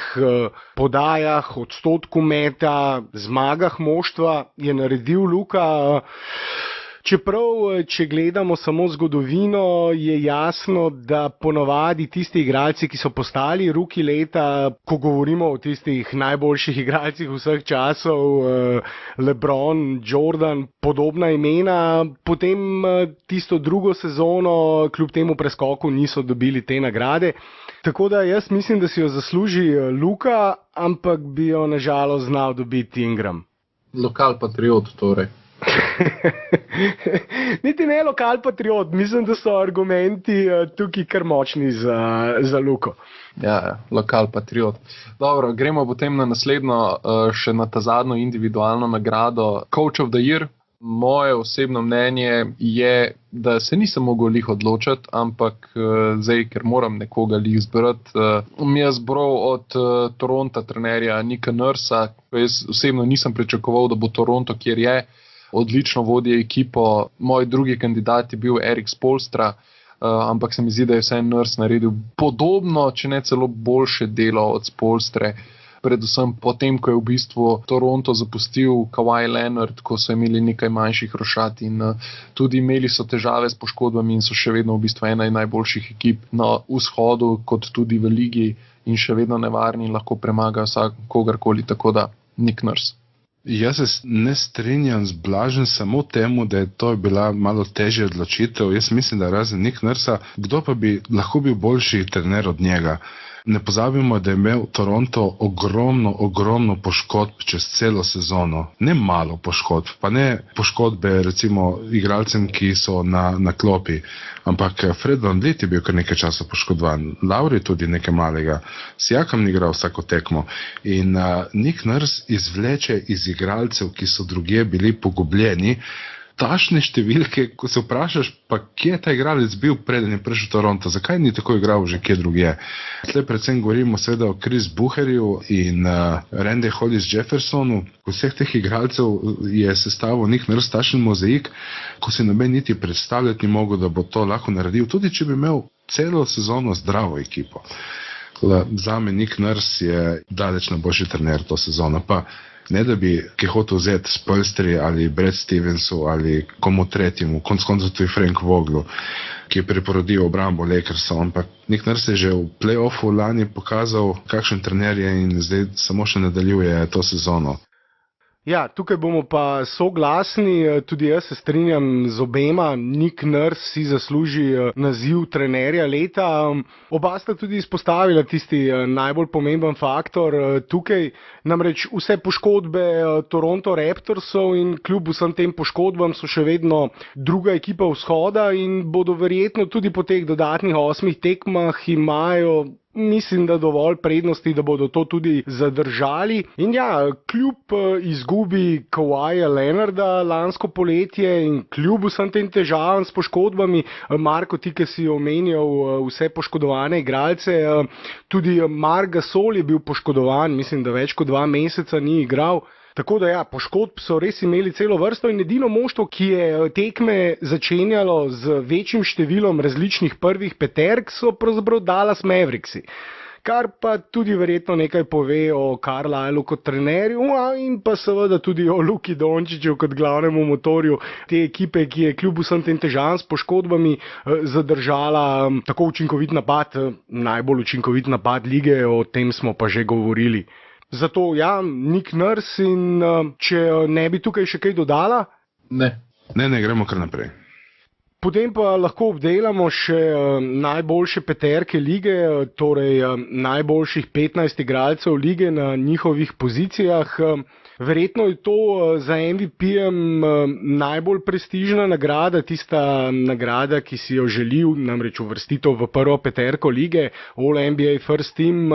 podajah, odstotku meta, zmagah moštva je naredil Luka. Čeprav, če gledamo samo zgodovino, je jasno, da ponavadi tisti igralci, ki so postali rookie leta, ko govorimo o tistih najboljših igralcih vseh časov, LeBron, Jordan, podobna imena, potem tisto drugo sezono kljub temu preskoku niso dobili te nagrade. Tako da jaz mislim, da si jo zasluži Luka, ampak bi jo na žalost znal dobiti Ingram. Lokal patriot torej. Niti ne lokal patriot, mislim, da so argumenti tukaj kar močni za Luko. Ja, lokal patriot. Dobro, gremo potem na naslednjo, še na ta zadnjo individualno nagrado Coach of the Year. Moje osebno mnenje je, da se nisem mogel lih odločiti, ampak zdaj, ker moram nekoga lih izbrati, mi je zbral od Toronta trenerja Nicka Nursa. Jaz osebno nisem pričakoval, da bo Toronto, kjer je, odlično vodi ekipo. Moj drugi kandidat je bil Erik Spoelstra, ampak se mi zdi, da je vse Nurse naredil podobno, če ne celo boljše delo od Spoelstre. Predvsem potem, ko je v bistvu Toronto zapustil Kawhi Leonard, ko so imeli nekaj manjših rošat in tudi imeli so težave s poškodbami in so še vedno v bistvu ena najboljših ekip na vzhodu, kot tudi v ligi in še vedno nevarni in lahko premaga vsak kogarkoli, tako da Nick Nurse. Jaz se ne strinjam z Blažem samo temu, da je to bila malo težja odločitev. Jaz mislim, da razen Nick Nursa, kdo pa bi lahko bil boljši trener od njega. Ne pozabimo, da je imel Toronto ogromno poškodb čez celo sezono. Ne malo poškodb, pa ne poškodbe recimo igralcem, ki so na klopi. Ampak Fred VanVleet je bil kar nekaj časa poškodovan. Lauri tudi nekaj malega. Siakam ni igral vsako tekmo. In Nick Nurse izvleče iz igralcev, ki so drugje bili pogubljeni, tašne številke, ko se vprašaš, pa kje je ta igralec bil preden je prišel v Toronto, zakaj ni tako igral že kje drugje. Tle predvsem govorimo seveda o Chris Bookerju in Randy Hollis Jeffersonu. Vseh teh igralcev je sestavil Nick Nurse tašen mozaik, ko si noben niti predstavljati ni mogel, da bo to lahko naredil, tudi če bi imel celo sezono zdravo ekipo. Zame Nick Nurse je daleč najboljši trener to sezono, pa ne da bi ki hotel vzeti Spoelstri ali Brad Stevensu ali komu tretjemu, konec koncev tudi Frank Voglu, ki je preporodil obrambo Lakersov, ampak Nick Nurse je že v play-offu lani pokazal, kakšen trener je in zdaj samo še nadaljuje to sezono. Ja, tukaj bomo pa soglasni, tudi jaz se strinjam z obema. Nick Nurse si zasluži naziv trenerja leta. Oba sta tudi izpostavila tisti najbolj pomemben faktor tukaj, namreč vse poškodbe Toronto Raptorsov in kljub vsem tem poškodbam so še vedno druga ekipa vzhoda in bodo verjetno tudi po teh dodatnih 8 tekmah imajo, mislim, da dovolj prednosti, da bodo to tudi zadržali. In ja, kljub izgubi Kawhija Leonarda lansko poletje in kljub vsem tem težavam s poškodbami, Marko, ti, ki si omenjal vse poškodovane igralce, tudi Marc Gasol je bil poškodovan, mislim, da več kot 2 meseca ni igral. Tako da ja, poškodb so res imeli celo vrsto in edino moštvo, ki je tekme začenjalo z večjim številom različnih prvih peterk, so pravzaprav Dallas Mavericksi. Kar pa tudi verjetno nekaj pove o Carlislu kot trenerju in pa seveda tudi o Luki Dončiću kot glavnemu motorju te ekipe, ki je kljub vsem tem težavam s poškodbami zadržala tako učinkovit napad, najbolj učinkovit napad lige, o tem smo pa že govorili. Zato ja, Nick Nurse in če ne bi tukaj še kaj dodala? Ne, gremo kar naprej. Potem pa lahko obdelamo še najboljše peterke lige, torej najboljših 15 igralcev lige na njihovih pozicijah. Verjetno je to za MVP-jem najbolj prestižna nagrada, tista nagrada, ki si jo želi, namreč uvrstitev v prvo peterko lige, All-NBA First Team,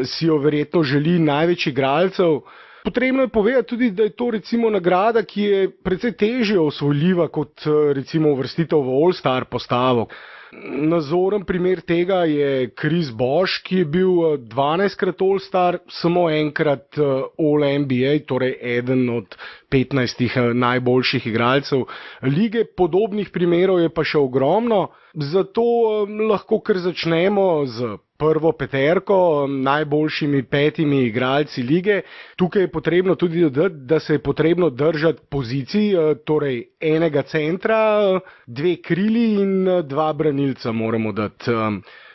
si jo verjetno želi največ igralcev. Potrebno je povedati tudi, da je to recimo nagrada, ki je precej težje osvojljiva kot recimo uvrstitev v All-Star postavo. Nazoren primer tega je Chris Bosh, ki je bil 12krat All-Star, samo enkrat All-NBA, torej eden od 15 najboljših igralcev lige. Podobnih primerov je pa še ogromno, zato lahko kar začnemo z prvo peterko, najboljšimi 5 igralci lige. Tukaj je potrebno tudi dodati, da se je potrebno držati pozicij, torej enega centra, 2 krili in 2 branilca moramo dati.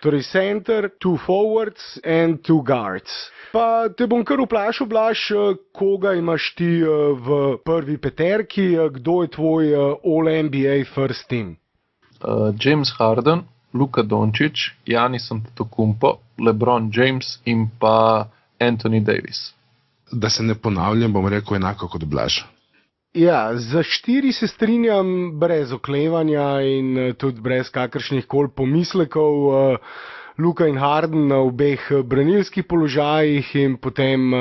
Torej center, 2 forwards and 2 guards. Pa te bom kar vprašal, Blaž, koga imaš ti v prvi peterki, kdo je tvoj All-NBA first team? James Harden, Luka Doncic, Giannis Antetokounmpo, LeBron James in pa Anthony Davis. Da se ne ponavljam, bom rekel enako kot Blaž. Ja, za 4 se strinjam brez oklevanja in tudi brez kakršnih koli pomislekov. Luka in Harden na obeh branilskih položajih in potem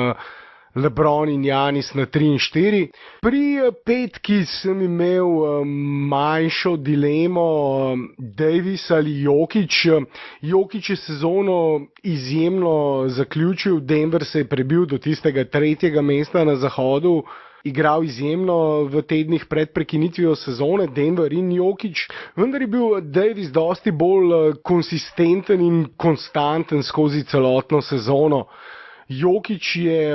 LeBron in Giannis na 3 in 4. Pri petki sem imel manjšo dilemo Davis ali Jokić. Jokić je sezono izjemno zaključil, Denver se je prebil do tistega 3. mesta na zahodu, igral izjemno v tednih pred prekinitvijo sezone, Denver in Jokić, vendar je bil Davis dosti bolj konsistenten in konstanten skozi celotno sezono. Jokić je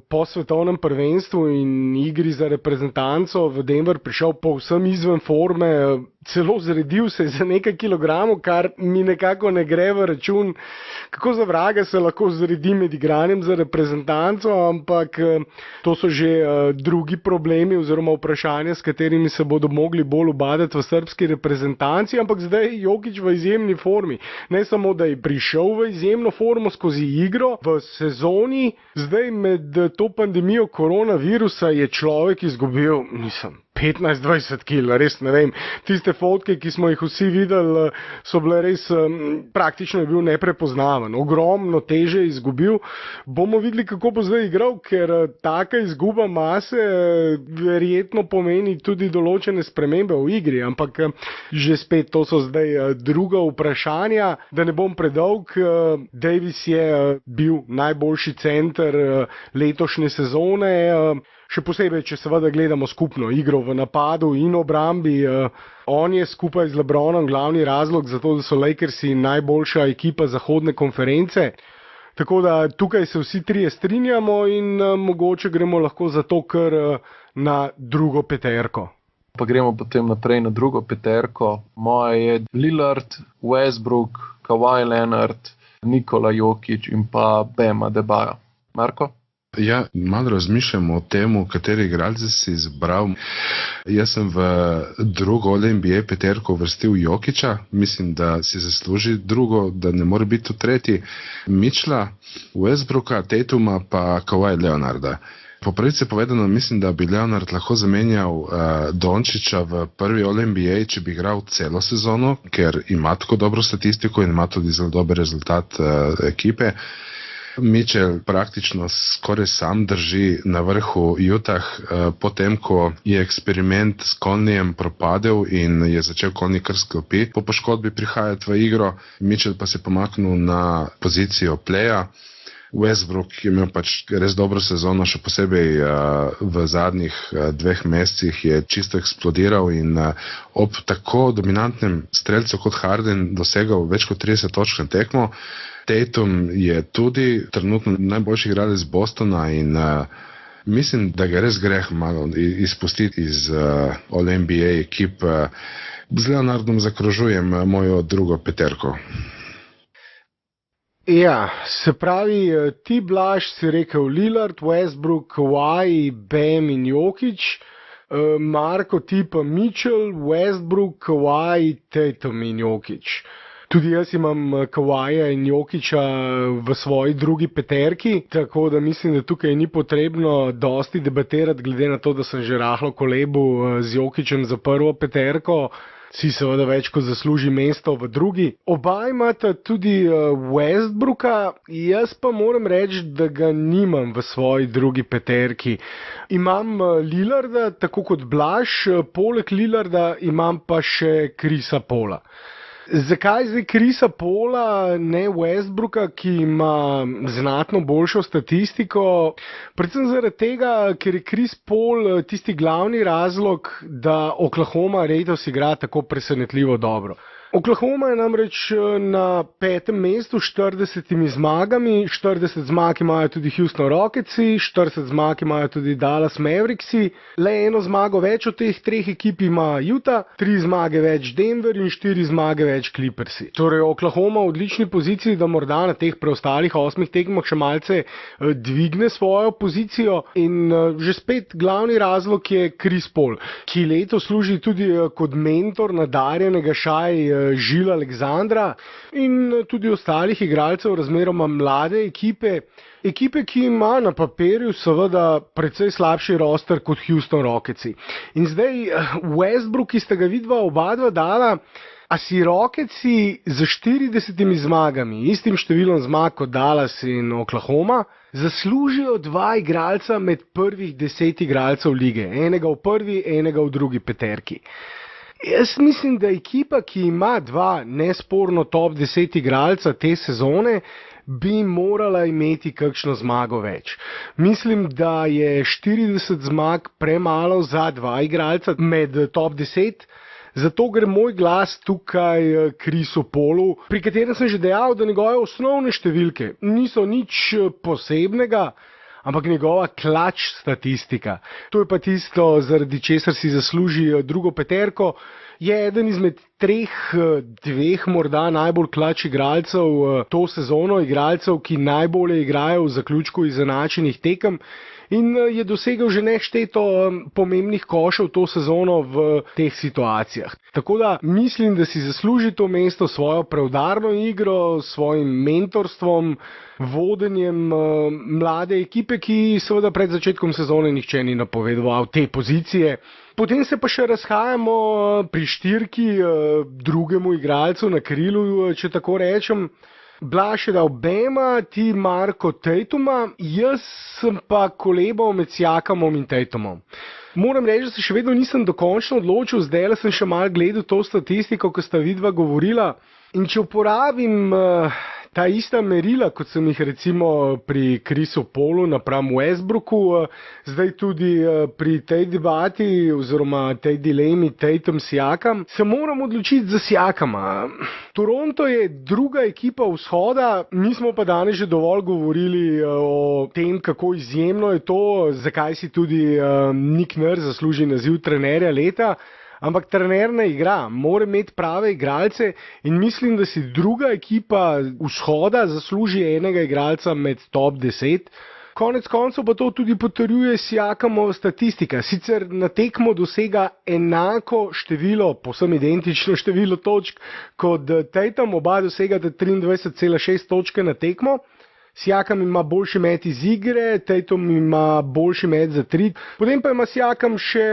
po svetovnem prvenstvu in igri za reprezentanco v Denver prišel povsem izven forme, celo zredil se za nekaj kilogramov, kar mi nekako ne gre v račun, kako za vraga se lahko zredi med igranjem za reprezentanco, ampak to so že drugi problemi oziroma vprašanja, s katerimi se bodo mogli bolj ubadati v srbski reprezentanci, ampak zdaj je Jokić v izjemni formi. Ne samo, da je prišel v izjemno formo skozi igro, v sezoni, zdaj med to pandemijo koronavirusa je človek izgubil, 15-20 kil, res ne vem. Tiste fotke, ki smo jih vsi videli, so bile res, praktično je bil neprepoznaven. Ogromno teže je izgubil. Bomo videli, kako bo zdaj igral, ker taka izguba mase verjetno pomeni tudi določene spremembe v igri, ampak že spet to so zdaj druga vprašanja. Da ne bom predolg, Davis je bil najboljši center letošnje sezone, še posebej, če seveda gledamo skupno igro v napadu in obrambi. On je skupaj z LeBronom glavni razlog za to, da so Lakersi najboljša ekipa zahodne konference. Tako da tukaj se vsi trije strinjamo in mogoče gremo lahko zato kar na drugo peterko. Pa gremo potem naprej na drugo peterko. Moja je Lillard, Westbrook, Kawhi Leonard, Nikola Jokić in pa Bam Adebayo. Marko? Ja, malo razmišljam o tem, kateri igralci si izbral. Jaz sem v drugo NBA peterko uvrstil Jokića, mislim, da si zasluži drugo, da ne more biti tu tretji. Mitchella, Westbrooka, Tatuma pa Kawhi Leonarda. Po pravici povedano, mislim, da bi Leonard lahko zamenjal Dončića v prvi All-NBA, če bi igral celo sezono, ker ima tako dobro statistiko in ima tudi zelo dober rezultat ekipe. Mitchell praktično skoraj sam drži na vrhu Utah, potem ko je eksperiment s Conleyjem propadel in je začel Conley kar s klopi po poškodbi prihajati v igro. Mitchell pa se je pomaknil na pozicijo playa. Westbrook je imel pač res dobro sezono, še posebej v zadnjih 2 mesecih je čisto eksplodiral in ob tako dominantnem strelcu kot Harden dosegal več kot 30 točk na tekmo. Tatum je tudi trenutno najboljši igralec Bostona in mislim, da ga res greh malo izpustiti iz All-NBA ekip. Z Leonardom zakrožujem mojo drugo peterko. Ja, se pravi, ti Blaž si rekel Lillard, Westbrook, Kawhi, Bam in Jokić, Marko ti pa Mitchell, Westbrook, Kawhi, Tatum in Jokić. Tudi jaz imam Kawhija in Jokića v svoji drugi peterki, tako da mislim, da tukaj ni potrebno dosti debatirati, glede na to, da sem že rahlo kolebil z Jokićem za prvo peterko. Si seveda več kot zasluži mesto v drugi. Oba imata tudi Westbrooka, jaz pa moram reči, da ga nimam v svoji drugi peterki. Imam Lillarda, tako kot Blaž, poleg Lillarda imam pa še Chrisa Paula. Zakaj zdaj Chrisa Paula, ne Westbrooka, ki ima znatno boljšo statistiko? Predvsem zaradi tega, ker je Chris Paul tisti glavni razlog, da Oklahoma letos igra tako presenetljivo dobro. Oklahoma je namreč na 5. mestu s 40 zmagami, 40 zmag imajo tudi Houston Rocketsi, 40 zmag imajo tudi Dallas Mavericksi, le eno zmago več od teh treh ekip ima Utah, 3 zmage več Denver in 4 zmage več Clippersi. Torej Oklahoma v odlični poziciji, da morda na teh preostalih 8 tekmah še malce dvigne svojo pozicijo in že spet glavni razlog je Chris Paul, ki letos služi tudi kot mentor nadarjenega Žila Aleksandra in tudi ostalih igralcev razmeroma mlade ekipe, ki ima na papirju seveda precej slabši roster kot Houston Rocketsi. In zdaj Westbrook, ki sta ga vidva oba dva dala, a si Rocketsi z 40 zmagami, istim številom zmag kot Dallas in Oklahoma, zaslužijo 2 igralca med prvih 10 igralcev lige, enega v prvi, enega v drugi peterki. Jaz mislim, da ekipa, ki ima 2 nesporno top 10 igralca te sezone, bi morala imeti kakšno zmago več. Mislim, da je 40 zmag premalo za 2 igralca med top 10, zato gre moj glas tukaj Chrisu Paulu, pri katerem sem že dejal, da njegove osnovne številke niso nič posebnega, ampak njegova klač statistika. To je pa tisto, zaradi česar si zasluži drugo peterko. Je eden izmed 2 morda najbolj klač igralcev to sezono, igralcev, ki najbolje igrajo v zaključku izenačenih tekem in je dosegel že nešteto pomembnih košev to sezono v teh situacijah. Tako da mislim, da si zasluži to mesto svojo preudarno igro, svojim mentorstvom, vodenjem mlade ekipe, ki seveda pred začetkom sezone nihče ni napovedoval te pozicije. Potem se pa še razhajamo pri štirki, drugemu igralcu na krilu, če tako rečem. Blaž je dal Bema, ti Marko Tatuma, jaz sem pa kolebal med Siakamom in Tatumom. Moram reči, da se še vedno nisem dokončno odločil, zdaj sem še malo gledal to statistiko, ko sta vidva govorila. In če uporabim ta ista merila, kot sem jih recimo pri Chrisu Paulu napram Westbrooku, zdaj tudi pri tej debati oziroma tej dilemi Tatum-Siakam, se moram odločiti za Siakama. Toronto je druga ekipa vzhoda, mi smo pa danes že dovolj govorili o tem, kako izjemno je to, zakaj si tudi Nick Nurse zasluži naziv trenerja leta. Ampak trener ne igra, mora imeti prave igralce in mislim, da si druga ekipa vzhoda zasluži enega igralca med top 10. Konec koncev pa to tudi potrjuje Siakamova statistika. Sicer na tekmo dosega enako število, povsem identično število točk kot Tatum, oba dosegata 23,6 točke na tekmo. Siakam ima boljši met iz igre, Tatum ima boljši met za 3, potem pa ima Siakam še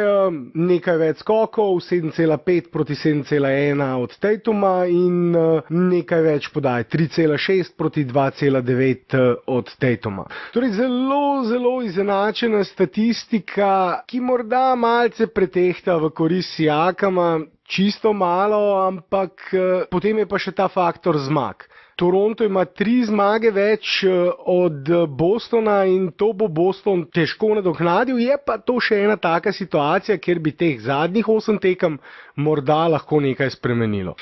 nekaj več skokov, 7,5 proti 7,1 od Tatuma in nekaj več podaj, 3,6 proti 2,9 od Tatuma. Torej zelo izenačena statistika, ki morda malce pretehta v korist Siakama, čisto malo, ampak potem je pa še ta faktor zmag. Toronto ima 3 zmage več od Bostona in to bo Boston težko nadoknadil, je pa to še ena taka situacija, kjer bi teh zadnjih 8 tekem morda lahko nekaj spremenilo.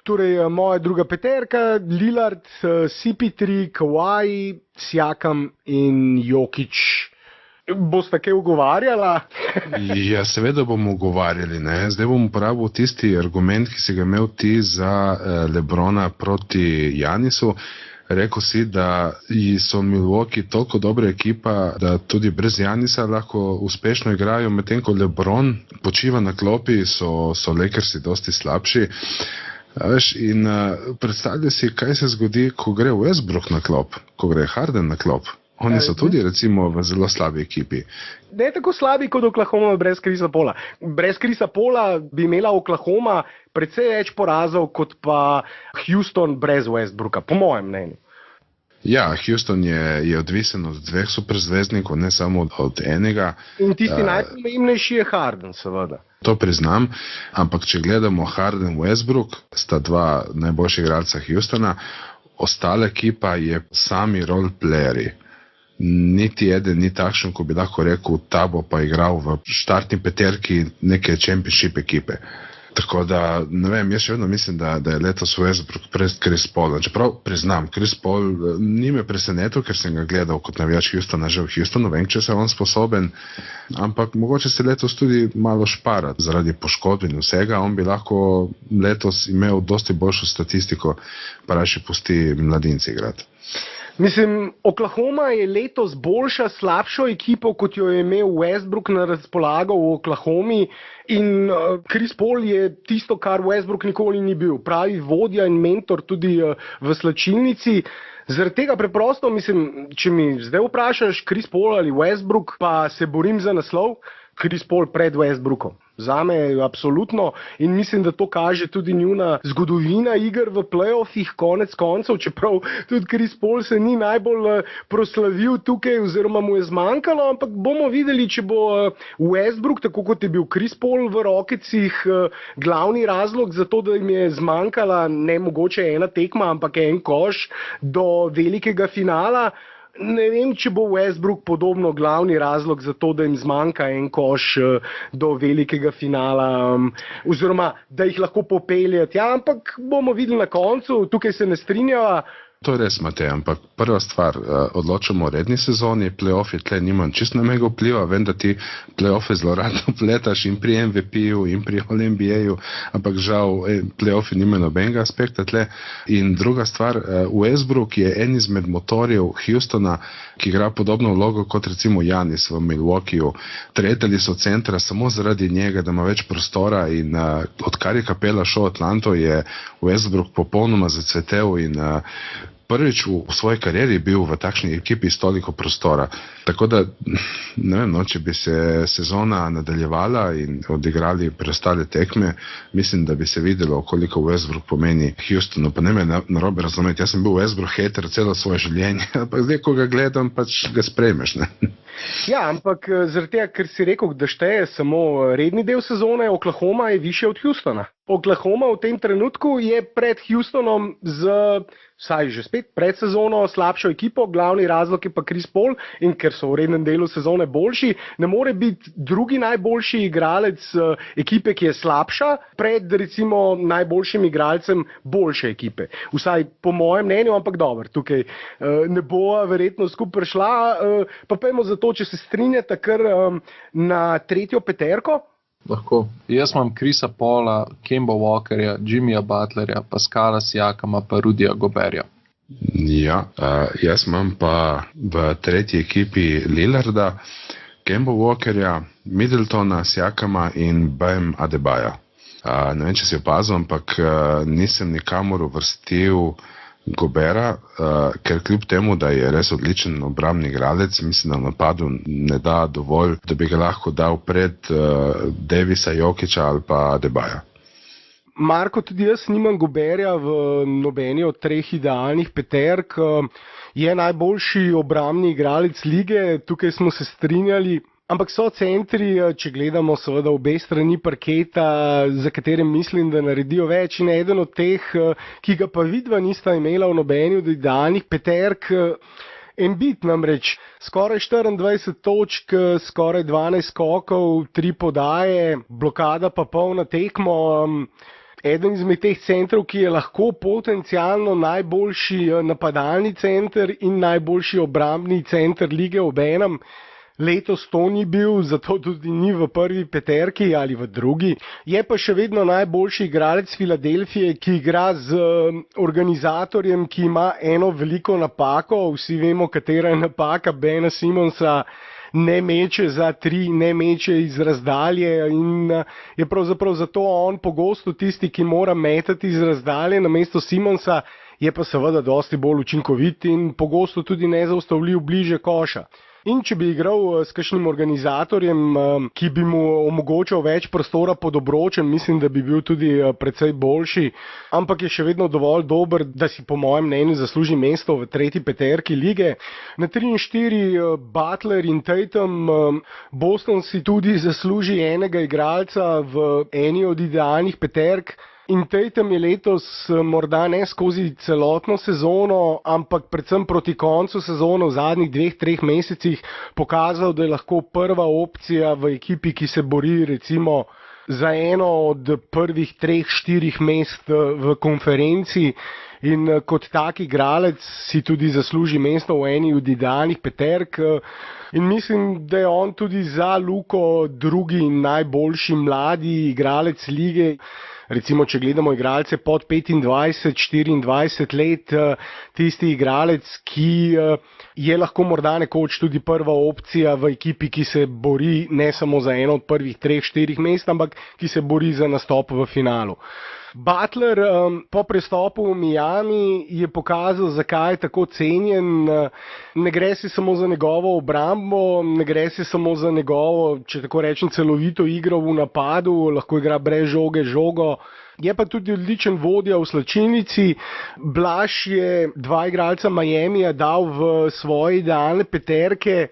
Torej, moja druga peterka, Lillard, CP3, Kawhi, Siakam in Jokić. Boste kaj ugovarjala? Ja, seveda bomo ugovarjali. Ne? Zdaj bom uporabil tisti argument, ki si ga imel ti za Lebrona proti Janisu. Rekel si, da so Milwaukee toliko dobra ekipa, da tudi brez Janisa lahko uspešno igrajo, medtem ko Lebron počiva na klopi, so Lakersi dosti slabši. In predstavljaj si, kaj se zgodi, ko gre Westbrook na klop, ko gre Harden na klop. Oni so tudi recimo v zelo slabi ekipi. Ne tako slabi kot Oklahoma brez Chrisa Paula. Brez Chrisa Paula bi imela Oklahoma precej več porazov kot pa Houston brez Westbrooka, po mojem mnenju. Ja, Houston je odvisen od dveh superzvezdnikov, ne samo od enega. In tisti najpomembnejši je Harden, seveda. To priznam, ampak če gledamo Harden Westbrook, sta dva najboljša igralca Houstona, ostala ekipa je sami roleplayerji. Niti eden ni takšen, ko bi lahko rekel, ta bo pa igral v štartni peterki neke championship ekipe. Tako da, ne vem, jaz še vedno mislim, da je letos Westbrook pred Chris Paulom. Čeprav priznam, Chris Paul ni me presenetil, ker sem ga gledal kot navijač Houstona že v Houstonu, vem, če se on sposoben, ampak mogoče se letos tudi malo šparati zaradi poškodb in vsega. On bi lahko letos imel dosti boljšo statistiko, pa raje pusti mladinci igrati. Mislim, Oklahoma je letos boljša, slabšo ekipo, kot jo je imel Westbrook na razpolago v Oklahomi, in Chris Paul je tisto, kar Westbrook nikoli ni bil, pravi vodja in mentor tudi v slačilnici. Zaradi tega preprosto, mislim, če mi zdaj vprašaš Chris Paul ali Westbrook, pa se borim za naslov, Chris Paul pred Westbrookom. Zame je absolutno, in mislim, da to kaže tudi njuna zgodovina iger v playoffih konec koncev, čeprav tudi Chris Paul se ni najbolj proslavil tukaj oziroma mu je zmanjkalo, ampak bomo videli, če bo Westbrook, tako kot je bil Chris Paul v Rocketsih, glavni razlog za to, da jim je zmanjkala ne mogoče ena tekma, ampak en koš do velikega finala. Ne vem, če bo Westbrook podobno glavni razlog za to, da jim zmanjka en koš do velikega finala, oziroma da jih lahko popelje tja, ampak bomo videli na koncu, tukaj se ne strinjava. To je res, Matej, ampak prva stvar, odločamo o redni sezoni, play-offi tle nimam čisto mega vpliva, vem, da ti play-offe zelo rado pletaš in pri MVP-ju in pri All-NBA-ju, ampak žal play-offi nimajo nobenega aspekta tle. In druga stvar, Westbrook je en izmed motorjev Houstona, ki igra podobno vlogo kot recimo Giannis v Milwaukeeju. Tradali so centra samo zaradi njega, da ima več prostora, in odkar je Capela šel v Atlanto, je Westbrook popolnoma zacvetel in prvič v svoji karieri bil v takšni ekipi s toliko prostora. Tako da, ne vem, če bi se sezona nadaljevala in odigrali preostale tekme, mislim, da bi se videlo, koliko Westbrook pomeni Houstonu. Pa ne me narobe razumeti, jaz sem bil Westbrook hater celo svoje življenje, pa zdaj, ko ga gledam, pač ga sprejmeš, ne? Ja, ampak zaradi tega, ker si rekel, da šteje samo redni del sezone, Oklahoma je više od Houstona. Oklahoma v tem trenutku je pred Houstonom vsaj že spet pred sezono slabšo ekipo, glavni razlog je pa Chris Paul, in ker so v rednem delu sezone boljši, ne more biti drugi najboljši igralec ekipe, ki je slabša, pred recimo najboljšim igralcem boljše ekipe. Vsaj po mojem mnenju, ampak dobro, tukaj ne bo verjetno skupaj prišla, pa pojmo za to, če se strinjate kar na tretjo peterko. Lahko. Jaz imam Chrisa Paula, Kemba Walkerja, Jimmyja Butlerja, Pascala Siakama pa Rudyja Gobertja. Ja, jaz imam pa v tretji ekipi Lillarda, Kemba Walkerja, Middletona, Siakama in Bam Adebayo. Ne vem, če si opazil, ampak nisem nikamor uvrstil Gobera, ker kljub temu, da je res odličen obrambni igralec, mislim, da v napadu ne da dovolj, da bi ga lahko dal pred Davisa, Jokića ali pa Adebayo. Marko, tudi jaz nimam Goberja v nobeni od treh idealnih peterk. Je najboljši obrambni igralec lige, tukaj smo se strinjali. Ampak so centri, če gledamo seveda obe strani parketa, za katere mislim, da naredijo več, in eden od teh, ki ga pa vidva nista imela v nobeni od idealnih peterk, Embiid namreč. Skoraj 24 točk, skoraj 12 skokov, 3 podaje, blokada pa polna tekmo. Eden izmed teh centrov, ki je lahko potencialno najboljši napadalni center in najboljši obrambni center lige obenem. Letos to ni bil, zato tudi ni v prvi peterki ali v drugi. Je pa še vedno najboljši igralec Filadelfije, ki igra z organizatorjem, ki ima eno veliko napako. Vsi vemo, katera je napaka Bena Simonsa. Ne meče za 3, ne meče iz razdalje, in je pravzaprav zato on pogosto tisti, ki mora metati iz razdalje namesto Simonsa, je pa seveda dosti bolj učinkovit in pogosto tudi nezaustavljiv bliže koša. In če bi igral s kakšnim organizatorjem, ki bi mu omogočal več prostora pod obročem, mislim, da bi bil tudi precej boljši, ampak je še vedno dovolj dober, da si po mojem mnenju zasluži mesto v tretji peterki lige. Na 3 in 4 Butler in Tatum, Boston si tudi zasluži enega igralca v eni od idealnih peterk. In Tatum je letos morda ne skozi celotno sezono, ampak predvsem proti koncu sezone v zadnjih 2-3 mesecih pokazal, da je lahko prva opcija v ekipi, ki se bori recimo za eno od prvih 3-4 mest v konferenci. In kot tak igralec si tudi zasluži mesto v eni od idealnih peterk. In mislim, da je on tudi za Luko drugi najboljši mladi igralec lige. Recimo, če gledamo igralce pod 25-24 let, tisti igralec, ki je lahko morda nekoč tudi prva opcija v ekipi, ki se bori ne samo za eno od prvih 3-4 mest, ampak ki se bori za nastop v finalu. Butler po prestopu v Miami je pokazal, zakaj je tako cenjen. Ne gre se samo za njegovo obrambo, ne gre se samo za njegovo, če tako rečem, celovito igro v napadu, lahko igra brez žoge žogo. Je pa tudi odličen vodja v slačilnici. Blaž je 2 igralca Miamija dal v svoje idealne peterke.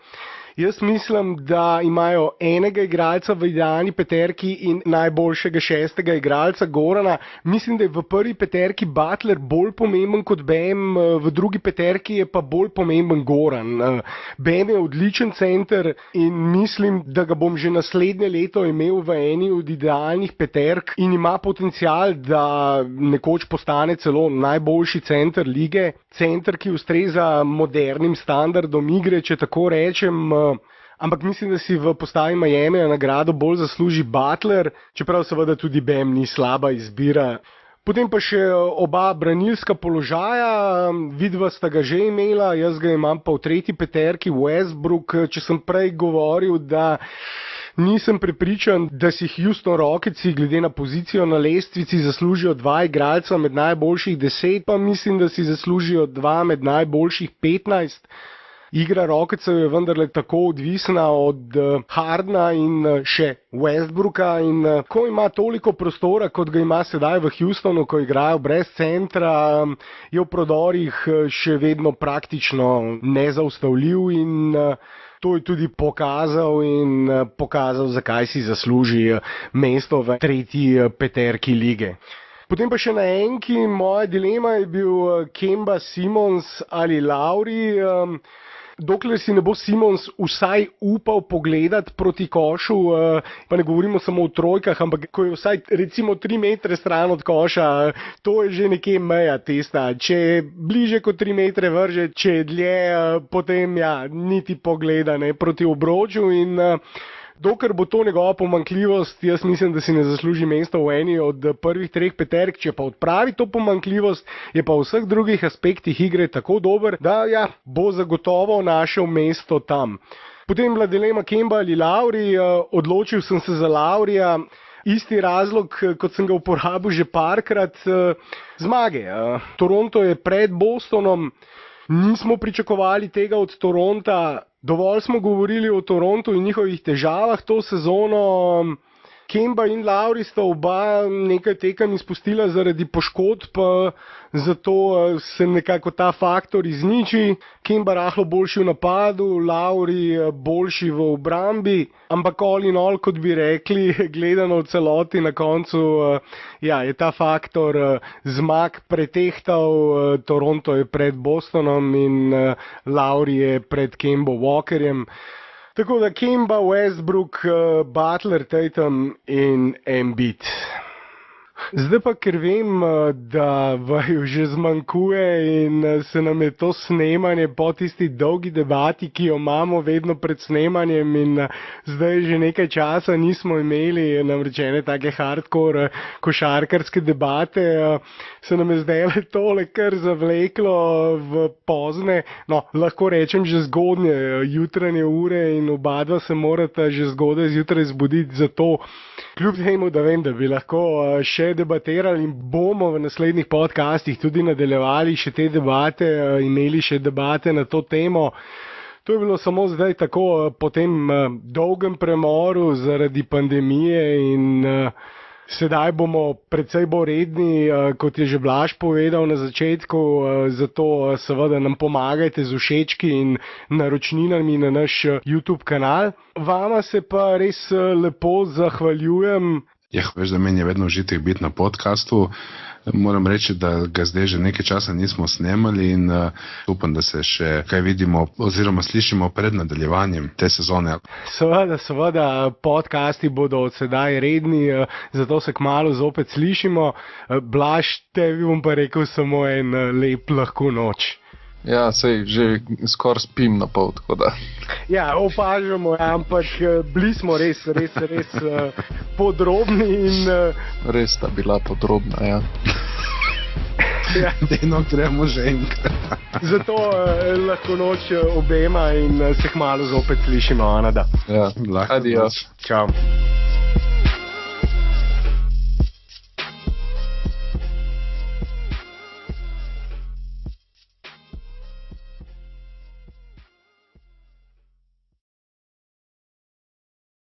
Jaz mislim, da imajo enega igralca v idealni peterki in najboljšega 6. igralca Gorana. Mislim, da je v prvi peterki Butler bolj pomemben kot Bam, v drugi peterki je pa bolj pomemben Goran. Bam je odličen center in mislim, da ga bom že naslednje leto imel v eni od idealnih peterk in ima potencial, da nekoč postane celo najboljši center lige. Center, ki ustreza modernim standardom igre, če tako rečem. Ampak mislim, da si v postavi Miami nagrado bolj zasluži Butler, čeprav seveda tudi Bam ni slaba izbira. Potem pa še oba branilska položaja, vidva sta ga že imela, jaz ga imam pa v tretji peterki, Westbrook. Če sem prej govoril, da nisem prepričan, da si Houston Rocketsi glede na pozicijo na lestvici zaslužijo 2 igralca med najboljših 10, pa mislim, da si zaslužijo 2 med najboljših 15. Igra Rocketsov je vendarle tako odvisna od Hardna in še Westbrooka in ko ima toliko prostora, kot ga ima sedaj v Houstonu, ko igrajo brez centra, je v prodorih še vedno praktično nezaustavljiv in to je tudi pokazal, zakaj si zasluži mesto v tretji peterki lige. Potem pa še na enki, moja dilema je bil Kemba Simons ali Lauri. Dokler si ne bo Simons vsaj upal pogledati proti košu, pa ne govorimo samo o trojkah, ampak ko je vsaj recimo 3 metre stran od koša, to je že nekje meja testa. Če je bliže kot 3 metre vrže, če je dlje, potem niti pogleda proti obroču in dokler bo to njegova pomanjkljivost, jaz mislim, da si ne zasluži mesto v eni od prvih 3 peterk. Če pa odpravi to pomanjkljivost, je pa v vseh drugih aspektih igre tako dober, da bo zagotovo našel mesto tam. Potem bila dilema Kemba ali Lauri, odločil sem se za Laurija. Isti razlog, kot sem ga uporabil že parkrat, zmage. Toronto je pred Bostonom, nismo pričakovali tega od Toronta. Dovolj smo govorili o Torontu in njihovih težavah to sezono. Kemba in Lauri sta oba nekaj tekem izpustila zaradi poškodb, zato se nekako ta faktor izniči. Kemba rahlo boljši v napadu, Lauri boljši v obrambi, ampak all in all, kot bi rekli, gledano v celoti na koncu, je ta faktor zmag pretehtal. Toronto je pred Bostonom in Lauri je pred Kembo Walkerjem. Tako da Kemba, Westbrook, Butler, Tatum in Embiid. Zdaj pa, ker vem, da vaju že zmanjkuje in se nam je to snemanje po tisti dolgi debati, ki jo imamo vedno pred snemanjem in zdaj že nekaj časa nismo imeli namreč ene take hardcore košarkarske debate, se nam je zdaj tole kar zavleklo v pozne, lahko rečem že zgodnje jutranje ure in oba dva se morata že zgodaj zjutraj zbuditi, zato kljub temu, da vem, da bi lahko še debatirali in bomo v naslednjih podcastih tudi nadaljevali še te debate, imeli še debate na to temo. To je bilo samo zdaj tako po tem dolgem premoru zaradi pandemije in sedaj bomo precej bolj redni, kot je že Blaž povedal na začetku, zato seveda nam pomagajte z všečki in naročninami na naš YouTube kanal. Vama se pa res lepo zahvaljujem. Ja, veš, da meni je vedno užitek biti na podcastu. Moram reči, da ga zdaj že nekaj časa nismo snemali in upam, da se še kaj vidimo oziroma slišimo pred nadaljevanjem te sezone. Seveda, podcasti bodo od sedaj redni, zato se kmalu zopet slišimo. Blaž, tebi bom pa rekel samo en lep lahko noč. Ja, sej že skoraj spim na pol, tako da. Ja, opažamo, ampak bili smo res podrobni in... Res sta bila podrobna, ja. Ja. Dejno gremo že enkrat. Zato lahko noč obema in se kmalu zopet slišimo, Anada. Ja, Lahko adios. noč. Čau.